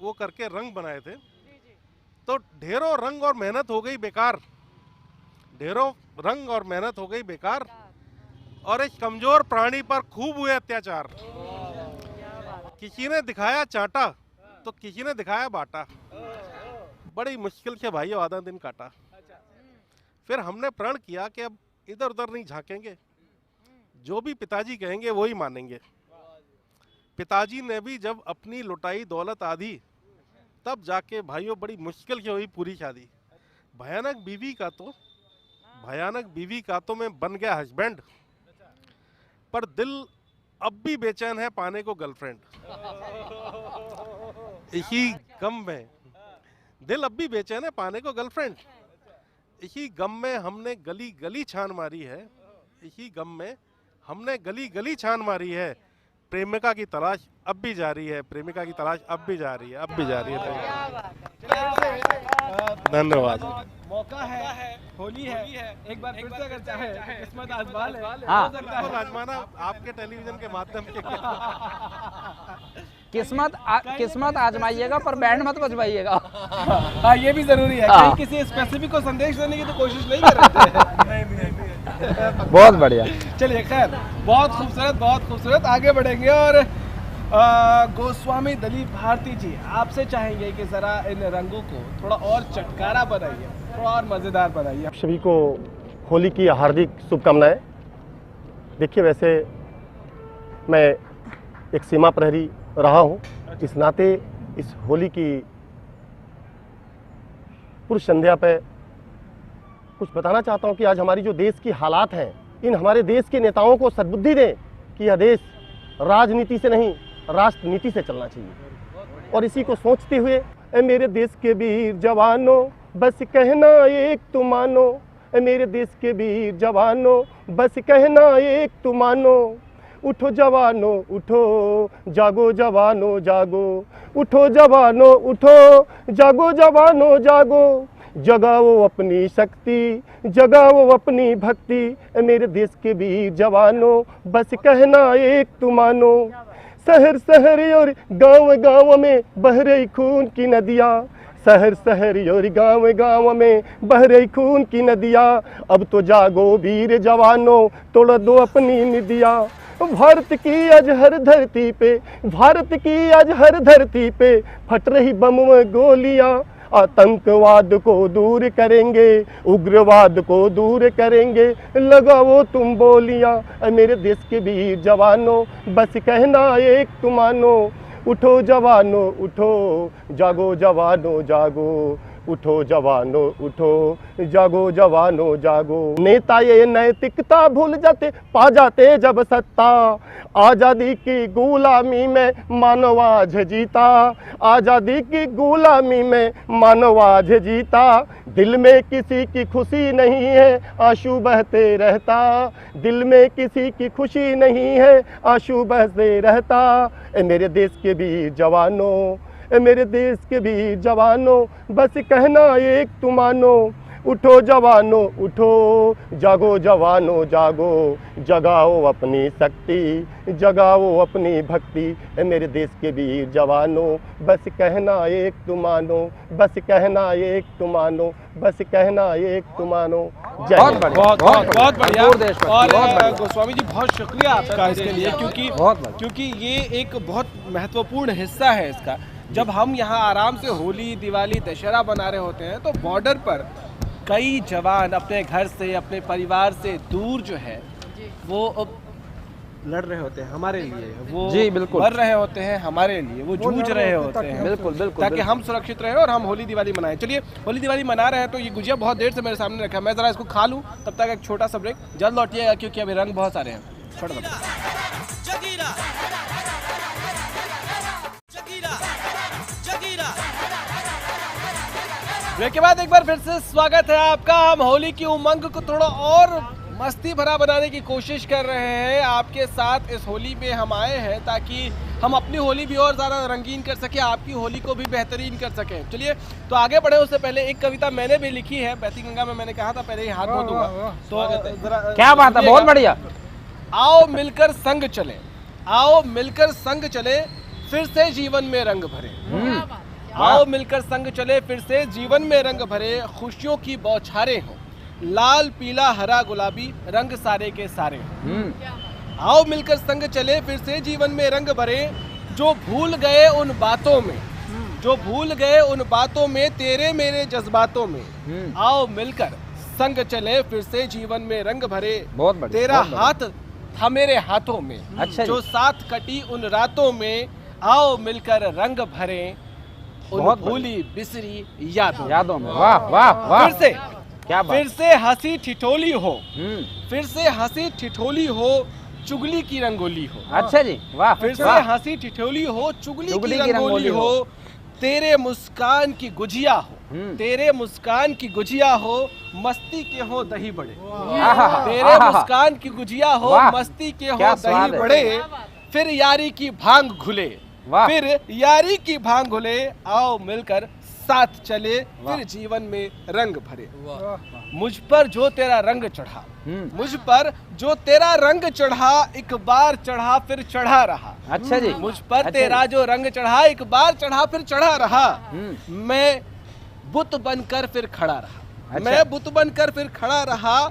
वो करके रंग बनाए थे, तो ढेरों रंग और मेहनत हो गई बेकार, ढेरों रंग और मेहनत हो गई बेकार, और इस कमजोर प्राणी पर खूब हुए अत्याचार। किसी ने दिखाया चाटा तो किसी ने दिखाया बाटा, बड़ी मुश्किल से भाइयों आधा दिन काटा। फिर हमने प्रण किया कि अब इधर उधर नहीं झांकेंगे, जो भी पिताजी कहेंगे वो ही मानेंगे। पिताजी ने भी जब अपनी लुटाई दौलत आधी, तब जाके भाइयों बड़ी मुश्किल की हुई पूरी शादी। भयानक बीवी का तो मैं बन गया हस्बैंड, पर दिल अब भी बेचैन है पाने को गर्लफ्रेंड। इसी गम में दिल अब भी बेचैन है पाने को गर्लफ्रेंड। इसी गम में हमने गली गली छान मारी है। इसी गम में हमने गली गली छान मारी है। प्रेमिका की तलाश अब भी जारी है। प्रेमिका की तलाश अब भी जारी है। धन्यवाद। मौका है, होली है, एक बार फिर से अगर चाहे किस्मत आजमा ले, हाँ। हो सकता है। आजमाना आपके टेलीविजन के माध्यम से। किस्मत आजमाइएगा पर बैंड मत बजवाइएगा। हाँ, ये भी जरूरी है। हाँ। कहीं किसी स्पेसिफिक को संदेश देने की तो कोशिश नहीं कर रहे थे। बहुत बढ़िया। चलिए, खैर, बहुत खूबसूरत आगे बढ़ेंगे। और गोस्वामी दलीप भारती जी, आपसे चाहेंगे कि जरा इन रंगों को थोड़ा और चटकारा बनाइए, थोड़ा और मजेदार बनाइए। आप सभी को होली की हार्दिक शुभकामनाएं। देखिए, वैसे मैं एक सीमा प्रहरी रहा हूं, इस नाते इस होली की पूर्व संध्या पे कुछ बताना चाहता हूं कि आज हमारी जो देश की हालात हैं, इन हमारे देश के नेताओं को सद्बुद्धि दें कि यह देश राजनीति से नहीं राष्ट्र नीति से चलना चाहिए। और इसी को सोचते हुए, ए मेरे देश के वीर जवानों बस कहना एक तू मानो, ए मेरे देश के वीर जवानों बस कहना एक तू मानो, उठो जवानों उठो, जागो जवानों जागो, उठो जवानों उठो, जागो जवानों जागो, जगाओ अपनी शक्ति, जगाओ अपनी भक्ति, ए मेरे देश के वीर जवानों बस कहना एक तू मानो। शहर शहर और गांव गांव में बह रही खून की नदियाँ, शहर शहर और गांव गांव में बह रही खून की नदियाँ, अब तो जागो वीर जवानों, तोड़ दो अपनी निदियाँ। भारत की आज हर धरती पे, भारत की आज हर धरती पे फट रही बम व गोलियाँ, आतंकवाद को दूर करेंगे, उग्रवाद को दूर करेंगे, लगाओ तुम बोलियां, मेरे देश के वीर जवानों बस कहना एक तुम मानो, उठो जवानों उठो, जागो जवानों जागो, उठो जवानों उठो, जागो जवानों जागो। नेता ये नैतिकता भूल जाते, पा जाते जब सत्ता, आज़ादी की गुलामी में मानव आज जीता, आज़ादी की गुलामी में मानव आज जीता, दिल में किसी की खुशी नहीं है आंसू बहते रहता, दिल में किसी की खुशी नहीं है आंसू बहते रहता, ए मेरे देश के वीर जवानों, ए मेरे देश के वीर जवानों बस कहना एक तुम मानो, उठो जवानों उठो, जागो जवानों जागो, जगाओ अपनी शक्ति, जगाओ अपनी भक्ति, ए मेरे देश के वीर जवानों बस कहना एक तुम मानो, बस कहना एक तुम मानो, बस कहना एक तुम मानो। जय बहुत हिंद। बढ़िया, बहुत बढ़िया। और बहुत बढ़िया। गोस्वामी जी, बहुत शुक्रिया आपका इसके लिए, क्योंकि ये एक बहुत महत्वपूर्ण हिस्सा है इसका। जब हम यहाँ आराम से होली, दिवाली, दशहरा मना रहे होते हैं, तो बॉर्डर पर कई जवान अपने घर से, अपने परिवार से दूर जो है वो लड़ रहे होते हैं हमारे लिए, वो जी बिल्कुल मर रहे होते हैं हमारे लिए, वो जूझ रहे होते हैं बिल्कुल बिल्कुल, ताकि हम सुरक्षित रहे और हम होली दिवाली मनाएं। चलिए, होली दिवाली मना रहे हैं तो ये गुजिया बहुत देर से मेरे सामने रखा है, मैं जरा इसको खा लूं, तब तक एक छोटा सा ब्रेक। जल्द लौटिएगा क्योंकि अभी रंग बहुत सारे हैं। छोटा सा ब्रेक के बाद एक बार फिर से स्वागत है आपका। हम होली की उमंग को थोड़ा और मस्ती भरा बनाने की कोशिश कर रहे हैं आपके साथ। इस होली में हम आए हैं ताकि हम अपनी होली भी और ज़्यादा रंगीन कर सकें, आपकी होली को भी बेहतरीन कर सकें। चलिए, तो आगे बढ़े उससे पहले एक कविता मैंने भी लिखी है, बहती गंगा में। मैंने कहा था पहले ही हाथ धो दूंगा, तो जरा क्या बात है, बहुत बढ़िया। आओ मिलकर संग चले, आओ मिलकर संग चले, फिर से जीवन में रंग भरे। आओ मिलकर संग चले, फिर से जीवन में रंग भरे, खुशियों की बौछारें हों, लाल पीला हरा गुलाबी रंग सारे के सारे। आओ मिलकर संग चले, फिर से जीवन में रंग भरे, जो भूल गए उन बातों में, जो भूल गए उन बातों में, तेरे मेरे जज्बातों में। आओ मिलकर संग चले, फिर से जीवन में रंग भरे, बहुत बढ़िया, तेरा बहुत बढ़िया। हाथ था मेरे हाथों में, अच्छा जी। जो साथ कटी उन रातों में। आओ मिलकर रंग भरे, उन बहुत भूली बिसरी यादों यादों में। वाह वाह वाह, फिर से क्या बात। फिर से हंसी ठिठोली हो, हम्म, फिर से हंसी ठिठोली हो, चुगली की रंगोली हो। अच्छा जी, वाह। फिर से वाह। हंसी ठिठोली हो, चुगली चुगली की की रंगोली रंगोली हो, तेरे मुस्कान की गुजिया हो, तेरे मुस्कान की गुजिया हो, मस्ती के हो दही बड़े। आहा, तेरे आहा, मुस्कान की गुजिया हो, वाह, मस्ती के हो क्या स्वाद दही है। बड़े, फिर यारी की भांग घुले, वाह। फिर यारी की भांग घुले, आओ मिलकर साथ चले, वाह। फिर जीवन में रंग भरे। मुझ पर जो तेरा रंग चढ़ा, मुझ पर जो तेरा रंग चढ़ा, एक बार चढ़ा फिर चढ़ा रहा। अच्छा जी, मुझ पर अच्छा तेरा जो रंग चढ़ा, एक बार चढ़ा फिर चढ़ा रहा। हम्म। मैं बुत बनकर फिर खड़ा रहा, अच्छा। मैं बुत बनकर फिर खड़ा रहा,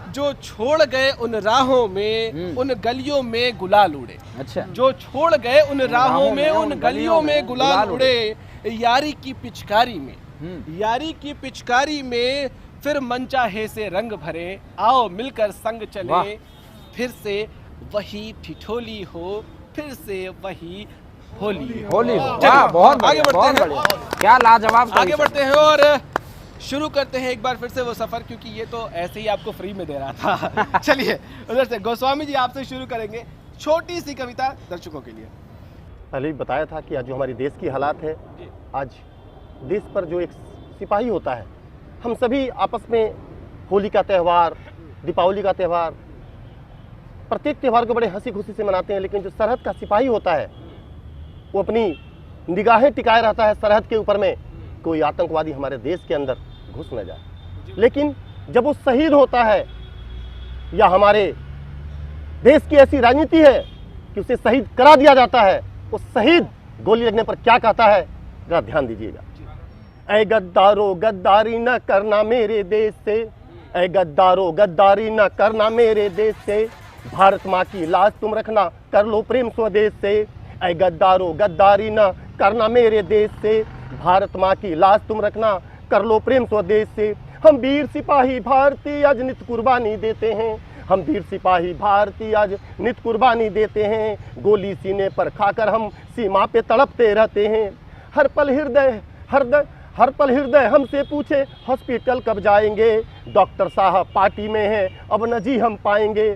जो छोड़ गए उन राहों में, उन गलियों में गुलाल उड़े। अच्छा, जो छोड़ गए उन राहों में, उन गलियों में गुलाल उड़े, यारी की पिचकारी में, यारी की पिचकारी में, फिर मनचाहे से रंग भरे, आओ मिलकर संग वाह। चले, फिर से वही ठिठोली हो, फिर से वही होली हो। होली हो। चलिए, वाह, बहुत आगे बढ़िया, बढ़ते बहुत हैं। बढ़िया, क्या लाजवाब आगे कविता। बढ़ते हैं और शुरू करते हैं एक बार फिर से वो सफर, क्योंकि ये तो ऐसे ही आपको फ्री में दे रहा था। चलिए उधर से गोस्वामी जी आपसे शुरू करेंगे, छोटी सी कविता दर्शकों के लिए। पहले भी बताया था कि आज जो हमारी देश की हालात है, आज देश पर जो एक सिपाही होता है, हम सभी आपस में होली का त्यौहार, दीपावली का त्यौहार, प्रत्येक त्यौहार को बड़े हंसी खुशी से मनाते हैं, लेकिन जो सरहद का सिपाही होता है वो अपनी निगाहें टिकाए रहता है सरहद के ऊपर में, कोई आतंकवादी हमारे देश के अंदर घुस न जाए। लेकिन जब वो शहीद होता है, या हमारे देश की ऐसी राजनीति है कि उसे शहीद करा दिया जाता है, वो शहीद गोली लगने पर क्या कहता है, जरा ध्यान दीजिएगा। ऐ गद्दारो गद्दारी न करना मेरे देश से, ऐ गद्दारो गद्दारी न करना मेरे देश से, भारत माँ की लाज तुम रखना, कर लो प्रेम स्वदेश से। ऐ गद्दारो गद्दारी न करना मेरे देश से, भारत माँ की लाज तुम रखना, कर लो प्रेम स्वदेश से। हम वीर सिपाही भारतीय आज नित कुर्बानी देते हैं, हम वीर सिपाही भारतीय आज नित कुर्बानी देते हैं, गोली सीने पर खाकर हम सीमा पे तड़पते रहते हैं। हर पल हृदय हमसे पूछे हॉस्पिटल कब जाएंगे, डॉक्टर साहब पार्टी में हैं अब न जी हम पाएंगे।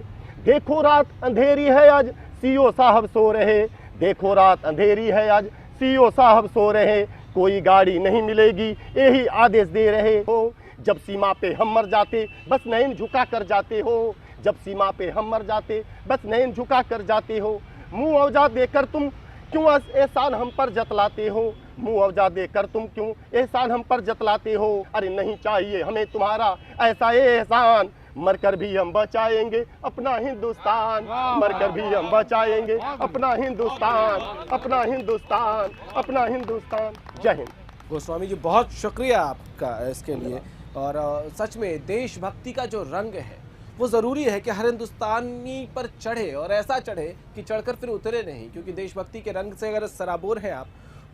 देखो रात अंधेरी है आज सीओ साहब सो रहे, देखो रात अंधेरी है आज सीओ साहब सो रहे, कोई गाड़ी नहीं मिलेगी यही आदेश दे रहे हो। जब सीमा पे हम मर जाते बस नैन झुका कर जाते हो, जब सीमा पे हम मर जाते बस नैन झुका कर जाते हो। मुंह औजा देकर तुम क्यों एहसान हम पर जतलाते हो, मुंह औजा देकर तुम क्यों एहसान हम पर जतलाते हो। अरे नहीं चाहिए हमें तुम्हारा ऐसा एहसान, मरकर भी हम बचाएंगे अपना हिंदुस्तान, मरकर भी हम बचाएंगे अपना हिंदुस्तान, अपना हिंदुस्तान, अपना हिंदुस्तान। जय हिंद। गोस्वामी जी बहुत शुक्रिया आपका इसके लिए। और सच में देशभक्ति का जो रंग है वो ज़रूरी है कि हर हिंदुस्तानी पर चढ़े, और ऐसा चढ़े कि चढ़कर फिर उतरे नहीं, क्योंकि देशभक्ति के रंग से अगर सराबोर हैं आप,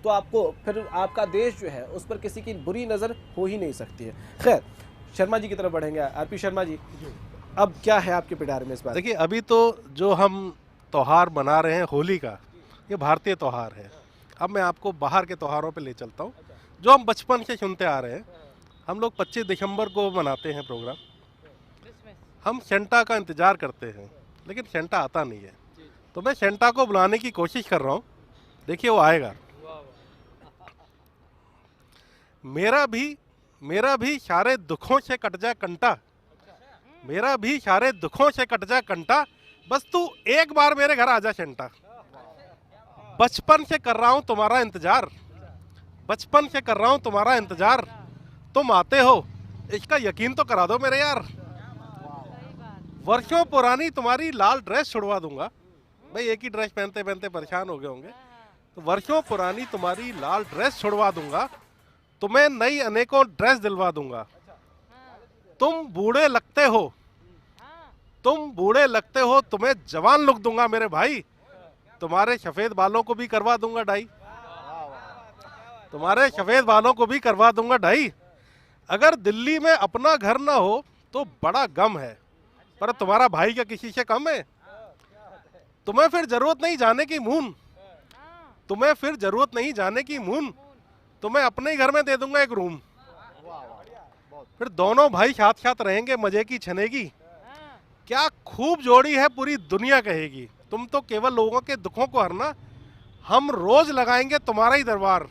तो आपको फिर आपका देश जो है उस पर किसी की बुरी नज़र हो ही नहीं सकती है। खैर, शर्मा जी की तरफ बढ़ेंगे। आरपी शर्मा जी, अब क्या है आपके पिटारे में इस बार? देखिए, अभी तो जो हम त्यौहार मना रहे हैं होली का, ये भारतीय त्यौहार है। अब मैं आपको बाहर के त्यौहारों पे ले चलता हूँ जो हम बचपन से सुनते आ रहे हैं। हम लोग 25 दिसंबर को मनाते हैं प्रोग्राम, हम सेंटा का इंतज़ार करते हैं, लेकिन सेंटा आता नहीं है। तो मैं सेंटा को बुलाने की कोशिश कर रहा हूँ, देखिए वो आएगा। मेरा भी सारे दुखों से कट जा कंटा, मेरा भी सारे दुखों से कट जा कंटा, बस तू एक बार मेरे घर आ जा सेंटा। बचपन से कर रहा हूँ तुम्हारा इंतजार, बचपन से कर रहा हूँ तुम्हारा इंतजार, तुम आते हो इसका यकीन तो करा दो मेरे यार। वर्षों पुरानी तुम्हारी लाल ड्रेस छुड़वा दूंगा, भाई एक ही ड्रेस पहनते पहनते परेशान हो गए होंगे, तो वर्षों पुरानी तुम्हारी लाल ड्रेस छुड़वा दूंगा, तुम्हें नई अनेकों ड्रेस दिलवा दूंगा। तुम बूढ़े लगते हो, तुम बूढ़े लगते हो, तुम्हें जवान लुक दूंगा मेरे भाई, तुम्हारे सफेद बालों को भी करवा दूंगा डाई, तुम्हारे सफेद बालों को भी करवा दूंगा डाई। अगर दिल्ली में अपना घर ना हो तो बड़ा गम है, पर तुम्हारा भाई क्या किसी से कम है। तुम्हें फिर जरूरत नहीं जाने की मून, तुम्हें फिर जरूरत नहीं जाने की मून, तो मैं अपने ही घर में दे दूंगा एक रूम, फिर दोनों भाई साथ साथ रहेंगे, मजे की छनेगी। क्या खूब जोड़ी है, पूरी दुनिया कहेगी। तुम तो केवल लोगों के दुखों को हरना, हम रोज लगाएंगे तुम्हारा ही दरबार,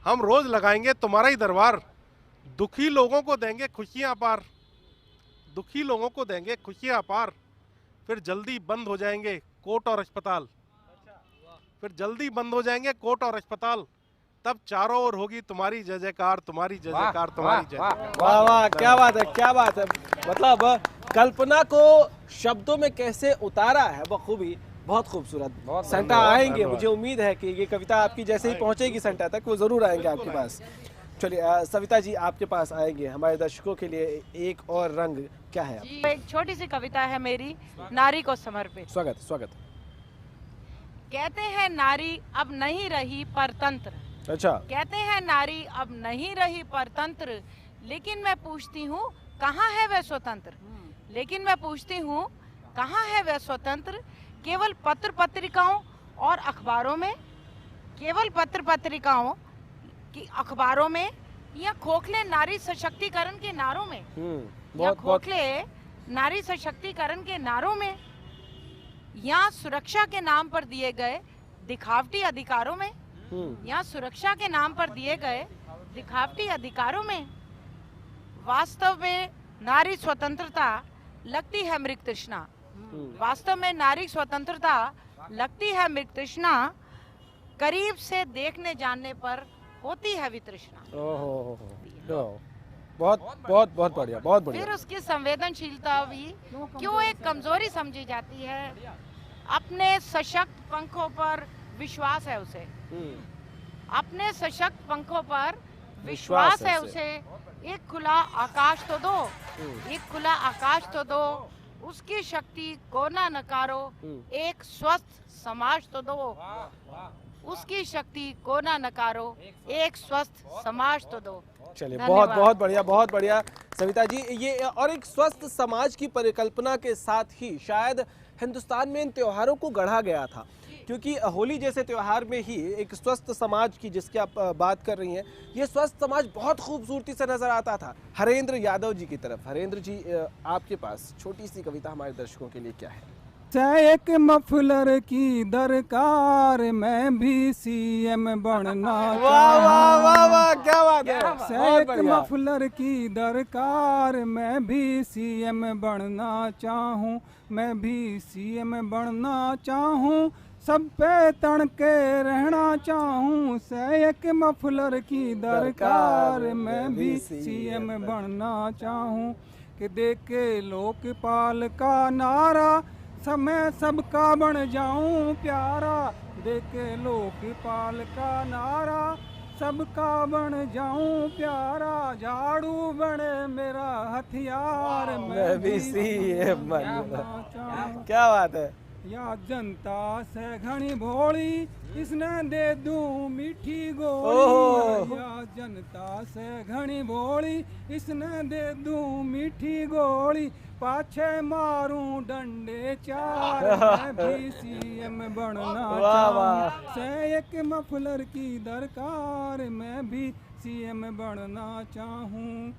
हम रोज लगाएंगे तुम्हारा ही दरबार। दुखी लोगों को देंगे खुशियां अपार, दुखी लोगों को देंगे खुशियां अपार। फिर जल्दी बंद हो जाएंगे कोर्ट और अस्पताल, फिर जल्दी बंद हो जाएंगे कोर्ट और अस्पताल। तब चारों ओर होगी तुम्हारी जय जयकार, तुम्हारी जय जयकार, तुम्हारी जय जयकार। वाह वाह, क्या बात है, क्या बात है। मतलब कल्पना को शब्दों में कैसे उतारा है बखूबी, बहुत खूबसूरत। संटा आएंगे, मुझे उम्मीद है कि ये कविता आपकी जैसे ही पहुंचेगी संटा तक, वो जरूर आएंगे आपके पास। चलिए सविता जी आपके पास आएंगे, हमारे दर्शकों के लिए एक और रंग क्या है? जी, एक छोटी सी कविता है मेरी, नारी को समर्पित। स्वागत स्वागत। कहते हैं नारी अब नहीं रही परतंत्र, अच्छा, कहते हैं नारी अब नहीं रही परतंत्र, लेकिन मैं पूछती हूँ कहाँ है वह स्वतंत्र, लेकिन मैं पूछती हूँ कहाँ है वह स्वतंत्र। केवल पत्र पत्रिकाओं और अखबारों में, केवल पत्र पत्रिकाओं की अखबारों में, या खोखले नारी सशक्तिकरण के नारों में, या खोखले नारी सशक्तिकरण के नारों में, या सुरक्षा के नाम पर दिए गए दिखावटी अधिकारों में, या सुरक्षा के नाम पर दिए गए दिखावटी अधिकारों में। वास्तव में नारी स्वतंत्रता लगती है मृग तृष्णा, वास्तव में नारी स्वतंत्रता लगती है मृग तृष्णा, करीब से देखने जानने पर होती है वितृष्णा। ओहो, बहुत बहुत बहुत बढ़िया, बहुत बढ़िया। फिर उसकी संवेदनशीलता भी क्यों एक कमजोरी समझी जाती है। अपने सशक्त पंखों पर विश्वास है उसे, अपने सशक्त पंखों पर विश्वास है उसे। एक खुला आकाश तो दो, एक खुला आकाश तो दो, उसकी शक्ति को ना नकारो, एक स्वस्थ समाज तो दो, उसकी शक्ति को ना नकारो, एक स्वस्थ समाज तो दो। चलिए, बहुत बहुत बढ़िया, बहुत बढ़िया सविता जी। ये और एक स्वस्थ समाज की परिकल्पना के साथ ही शायद हिंदुस्तान में इन त्योहारों को गढ़ा गया था, क्योंकि होली जैसे त्योहार में ही एक स्वस्थ समाज की जिसकी आप बात कर रही हैं, ये स्वस्थ समाज बहुत खूबसूरती से नजर आता था। हरेंद्र यादव जी की तरफ, हरेंद्र जी आपके पास छोटी सी कविता हमारे दर्शकों के लिए क्या है? एक मफलर की दरकार, मैं भी सीएम बनना। वाह वाह वाह वाह, क्या बात है। एक मफलर की दरकार, मैं भी सीएम बनना चाहूँ, मैं भी सीएम बनना चाहूँ, सब पे तन के रहना चाहूँ। एक मफलर की दरकार, मैं भी सीएम बनना चाहूँ। कि देखे लोकपाल का नारा, समय सबका बन जाऊं प्यारा। देखे लोकपाल का नारा, सबका बन जाऊं प्यारा। झाड़ू बने मेरा हथियार, मैं भी सीएम बनना चाहूं। क्या बात है। या जनता से घनी भोली, इसने दे दूं मीठी गोली। या जनता से घनी भोली, इसने दे दूं मीठी गोली। पाछे मारूं डंडे चार, मैं भी सीएम बनना चाहूं। से एक मफलर की दरकार, मैं भी सीएम बनना चाहूं।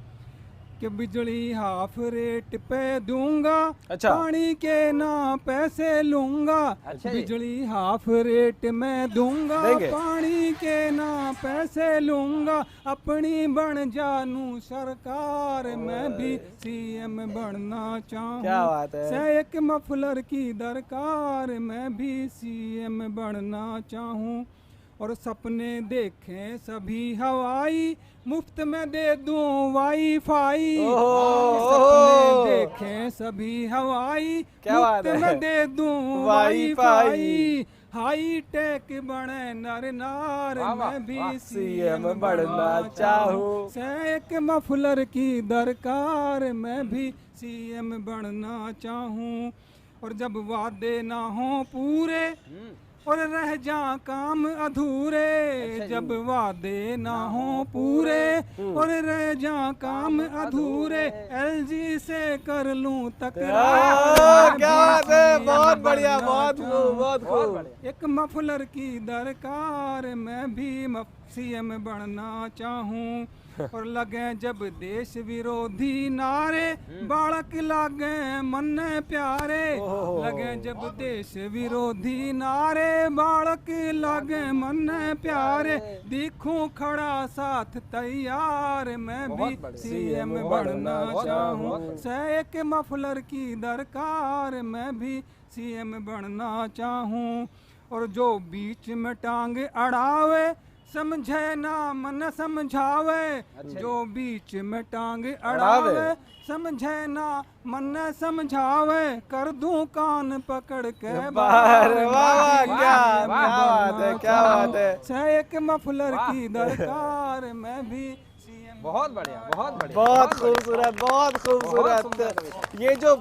कि बिजली हाफ रेट पे दूंगा, पानी के ना पैसे लूंगा। बिजली हाफ रेट में दूंगा, पानी के ना पैसे लूंगा। अपनी बन जानू सरकार, मैं भी सीएम बनना चाहूँ। क्या बात है। से एक मफलर की दरकार, मैं भी सीएम बनना चाहूँ। और सपने देखें सभी हवाई, मुफ्त में दे दूं वाईफाई। सपने देखें सभी हवाई, मुफ्त में दे दूं वाईफाई। हाई टेक बने नर नार, मैं भी सीएम बनना चाहूँ। से एक मफलर की दरकार, मैं भी सीएम बनना चाहूँ। और जब वादे ना हो पूरे और रह जा काम अधूरे, जब वादे ना हो पूरे और रह जा काम अधूरे, एलजी से कर लूं तकरार। क्या बात है, बहुत बढ़िया, बहुत खूब, बहुत खूब। एक मफलर की दरकार, मैं भी सीएम बनना चाहूं। और लगे जब देश विरोधी नारे, बालक लागे मन प्यारे। लगे जब देश विरोधी नारे, बालक लागे मन प्यारे। दिखूं खड़ा साथ तैयार, मैं भी सीएम बनना चाहूं। एक मफलर की दरकार, मैं भी सीएम बनना चाहूं। और जो बीच में टांग अड़ावे, समझे ना मन समझावे। जो बीच में टांग अड़ावे, समझे ना मन समझावे। कर दूं कान पकड़ के बाहर, क्या बात है, क्या बात है। से एक मफलर की दरकार, मैं भी सीएम। बहुत बढ़िया, बहुत बढ़िया, बहुत खूबसूरत, बहुत खूबसूरत। ये जो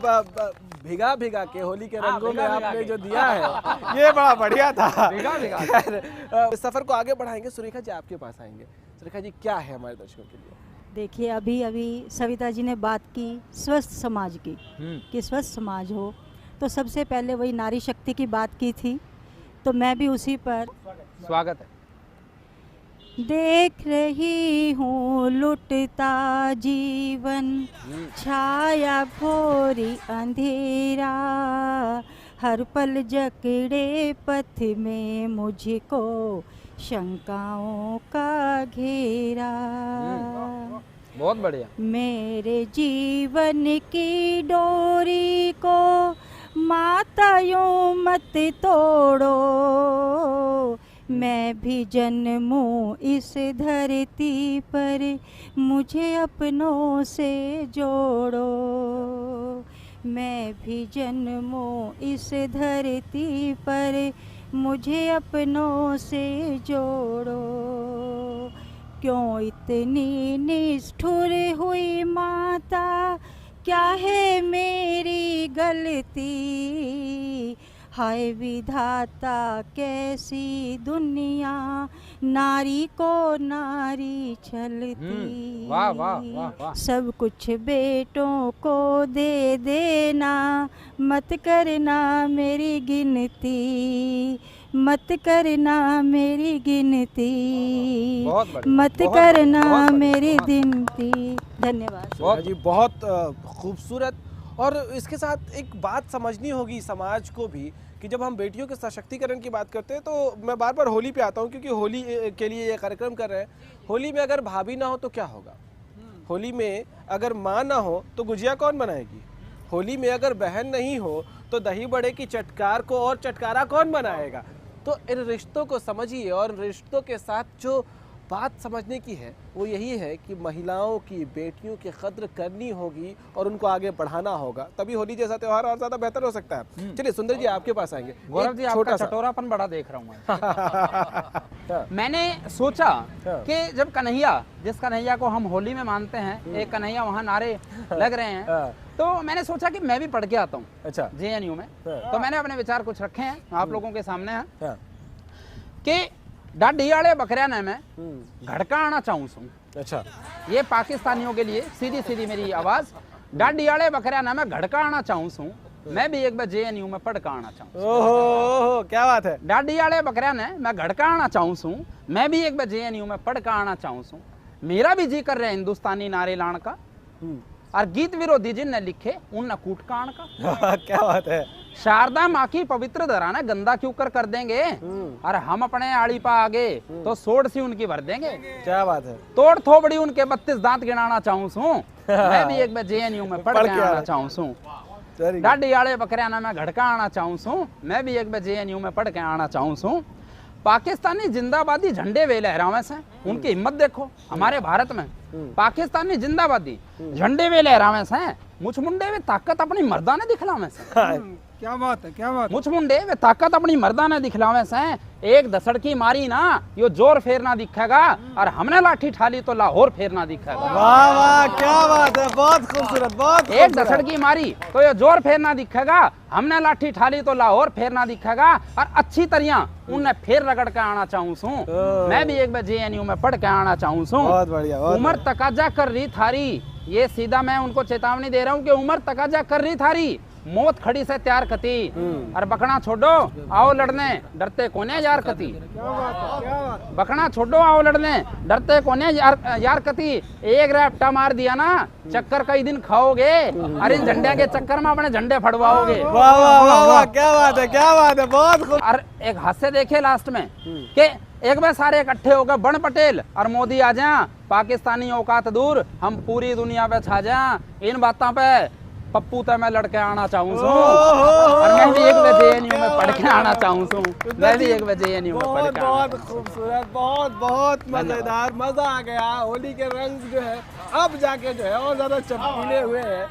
भिगा भिगा के होली के रंगों में आपने जो दिया है, ये बड़ा बढ़िया था। खैर, सफर को आगे बढ़ाएंगे। सुरेखा जी आपके पास आएंगे। सुरेखा जी, क्या है हमारे दर्शकों के लिए? देखिए, अभी अभी सविता जी ने बात की स्वस्थ समाज की, कि स्वस्थ समाज हो, तो सबसे पहले वही नारी शक्ति की बात की थी, तो मैं भी उसी पर स्वागत है। देख रही हूँ लुटता जीवन, छाया घोरी अंधेरा। हर पल जकड़े पथ में मुझको शंकाओं का घेरा। बहुत बढ़िया। मेरे जीवन की डोरी को माता यूं मत तोड़ो। मैं भी जन्मूं इस धरती पर, मुझे अपनों से जोड़ो। मैं भी जन्मूं इस धरती पर, मुझे अपनों से जोड़ो। क्यों इतनी निष्ठुर हुई माता, क्या है मेरी गलती। हाय विधाता कैसी दुनिया, नारी को नारी छलती। वाह वाह वाह वाह। सब कुछ बेटों को दे देना, मत करना मेरी गिनती, मत करना मेरी गिनती, मत करना मेरी गिनती। धन्यवाद जी, बहुत खूबसूरत। और इसके साथ एक बात समझनी होगी समाज को भी, कि जब हम बेटियों के सशक्तिकरण की बात करते हैं, तो मैं बार बार होली पे आता हूँ, क्योंकि होली के लिए ये कार्यक्रम कर रहे हैं। होली में अगर भाभी ना हो तो क्या होगा? होली में अगर माँ ना हो तो गुजिया कौन बनाएगी? होली में अगर बहन नहीं हो तो दही बड़े की चटकार को और चटकारा कौन बनाएगा? तो इन रिश्तों को समझिए, और रिश्तों के साथ जो बात समझने की है वो यही है कि महिलाओं की, बेटियों की कद्र करनी होगी और उनको आगे बढ़ाना होगा, तभी होली जैसा त्योहार और ज्यादा बेहतर हो सकता है। चलिए सुंदर जी आपके पास आएंगे। गौरव जी, आपका चटोरापन बड़ा देख रहा हूँ मैं। मैंने सोचा कि जब कन्हैया, जिस कन्हैया को हम होली में मानते हैं, एक कन्हैया वहाँ नारे लग रहे हैं, तो मैंने सोचा कि मैं भी पढ़ के आता हूँ। अच्छा। JNU में। तो मैंने अपने विचार कुछ रखे हैं, आप लोगों के सामने हैं कि डाडी आड़े बकरिया ने मैं घड़का आना चाहूँ सू। अच्छा। ये पाकिस्तानियों के लिए सीधी सीधी मेरी आवाज, डाडी आड़े बकरिया ने मैं घड़का आना चाहूँ सू, मैं भी एक बार JNU में पढ़ कर आना चाहूँ। ओहो, क्या बात है। डाडी आड़े बकरिया ने मैं घड़का आना चाहूँ सू, मैं भी एक बार JNU में पढ़ कर आना चाहूँ सू। मेरा भी जी कर रहा है हिंदुस्तानी नारे लाण का, और गीत विरोधी जिनने लिखे उन कूट कान का। क्या बात है। शारदा माँ की पवित्र धराना गंदा क्यों कर देंगे, और हम अपने आड़ी पा आगे तो सोड़ सी उनकी भर देंगे। क्या बात है। तोड़ थोबड़ी उनके 32 दांत गिनाना चाहूँ सू, मैं भी एक बार JNU में पढ़ के आना चाहूँ सू। डाडी आड़े बकरिया ना मैं घड़का आना चाहूँ सू, मैं भी एक बार JNU में पढ़ के आना चाहूँ सू। पाकिस्तानी जिंदाबादी झंडे वे लहरावे से, उनकी हिम्मत देखो। हमारे भारत में पाकिस्तानी जिंदाबादी झंडे वे लहरावे से, मुछ मुंडे वे ताकत अपनी मर्दाने दिखलावे से। क्या बात है, क्या बात। मुछ मुंडे वे ताकत अपनी मर्दाने दिखलावे से, एक दसड़ की मारी ना यो जोर फेरना दिखेगा, और हमने लाठी ठाली तो लाहौर फेरना दिखेगा। वाह वाह, क्या बात है, बहुत खूबसूरत, बहुत। एक दसड़ की मारी तो ये जोर फेरना दिखेगा, हमने लाठी ठाली तो लाहौर फेरना दिखेगा, और अच्छी तरह उन्हें फेर रगड़ के आना चाहूँ सू, मैं भी एक बार JNU में पढ़ के आना चाहूँ सू। बहुत बढ़िया। उम्र तकाजा कर रही थारी, ये सीधा मैं उनको चेतावनी दे रहा हूँ कि उम्र तकाजा कर रही थारी, मौत खड़ी से त्यार कती, और बकना छोड़ो आओ लड़ने, डरते कोने यार कती। बकना छोड़ो आओ लड़ने, डरते कोने यार कती। एक रैप्टा मार दिया ना, चक्कर कई दिन खाओगे, अरे इन झंडे के चक्कर में अपने झंडे फड़वाओगे। वाह वाह वाह वाह, क्या बात है, क्या बात है, बहुत खूब। और एक हास्य देखे लास्ट में कि एक बार सारे इकट्ठे हो गए, बन पटेल और मोदी आ जाए, पाकिस्तानी औकात दूर, हम पूरी दुनिया पे छा जाए। इन बातों पे पप्पू तो मैं लड़के आना चाहूँ सू, और मैं भी एक बजे जेएनयू में पढ़ के आना चाहूँ सू, मैं भी एक बजे जेएनयू में पढ़ के। बहुत खूबसूरत, बहुत बहुत मजेदार, मजा आ गया। होली के रंग जो है अब जाके जो है और ज्यादा चमकीले हुए हैं।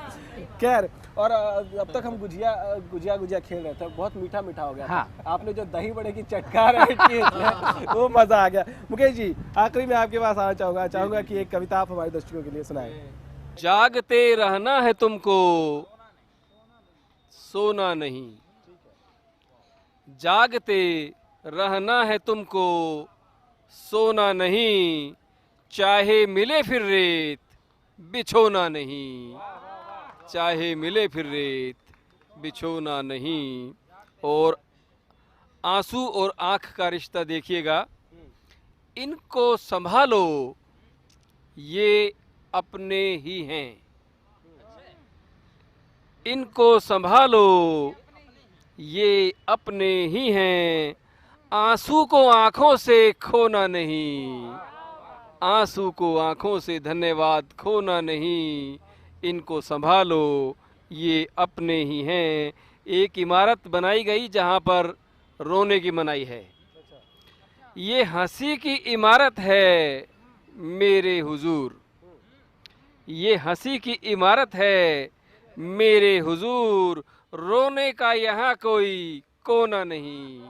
खैर, और अब तक हम गुजिया खेल रहे थे, बहुत मीठा मीठा हो गया। हाँ। आपने जो दही बड़े की चटकार ऐड की है, वो मजा आ गया। मुकेश जी, आखिरी में आपके पास आना चाहूंगा कि एक कविता आप हमारे दर्शकों के लिए सुनाएं। जागते रहना है तुमको, सोना नहीं। जागते रहना है तुमको, सोना नहीं। चाहे मिले फिर रेत, बिछोना नहीं। चाहे मिले फिर रेत, बिछोना नहीं। और आंसू और आंख का रिश्ता देखिएगा, इनको संभालो, ये अपने ही हैं। इनको संभालो, ये अपने ही हैं। आंसू को आंखों से खोना नहीं। आंसू को आंखों से धन्यवाद खोना नहीं। इनको संभालो, ये अपने ही हैं। एक इमारत बनाई गई जहां पर रोने की मनाही है। ये हंसी की इमारत है मेरे हुजूर। ये हंसी की इमारत है मेरे हुजूर। रोने का यहाँ कोई कोना नहीं।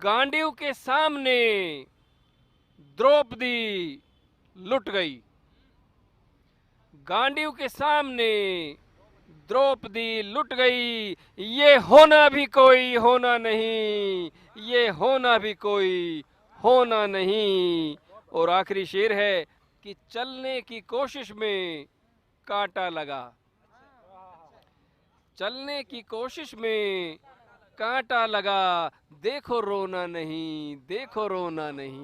गांडीव के सामने द्रौपदी लुट गई। गांडीव के सामने द्रौपदी लुट गई। ये होना भी कोई होना नहीं। ये होना भी कोई होना नहीं। और आखिरी शेर है कि चलने की कोशिश में कांटा लगा। चलने की कोशिश में कांटा लगा। देखो रोना नहीं, देखो रोना नहीं,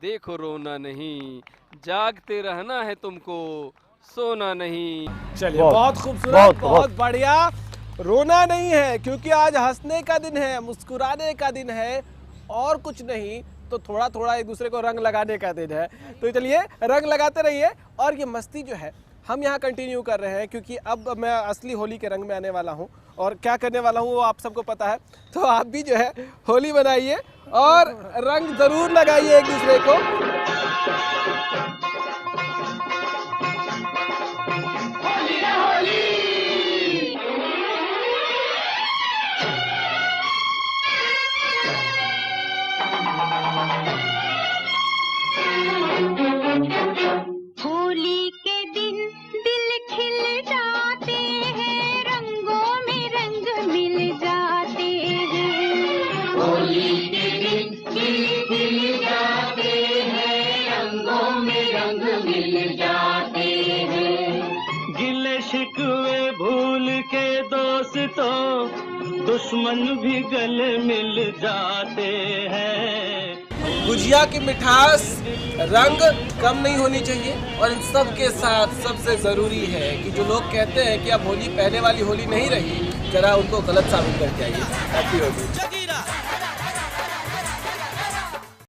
देखो रोना नहीं। जागते रहना है तुमको, सोना नहीं। चलिए, बहुत खूबसूरत, बहुत बढ़िया। रोना नहीं है, क्योंकि आज हंसने का दिन है, मुस्कुराने का दिन है, और कुछ नहीं तो थोड़ा थोड़ा एक दूसरे को रंग लगाने का दिन है। तो चलिए, रंग लगाते रहिए। और ये मस्ती जो है हम यहाँ कंटिन्यू कर रहे हैं, क्योंकि अब मैं असली होली के रंग में आने वाला हूँ, और क्या करने वाला हूँ वो आप सबको पता है। तो आप भी जो है होली बनाइए और रंग जरूर लगाइए एक दूसरे को। होली के दिन दिल खिल जाते हैं, रंगों में रंग मिल जाते हैं। होली के दिन दिल खिल जाते हैं, रंगों में रंग मिल जाते हैं। गिले शिकवे भूल के दोस्तों, दुश्मन भी गले मिल जाते हैं। गुजिया की मिठास, रंग कम नहीं होनी चाहिए। और इन सब के साथ सबसे ज़रूरी है कि जो लोग कहते हैं कि अब होली पहले वाली होली नहीं रही, जरा उनको गलत साबित करके आइए। हैप्पी होली।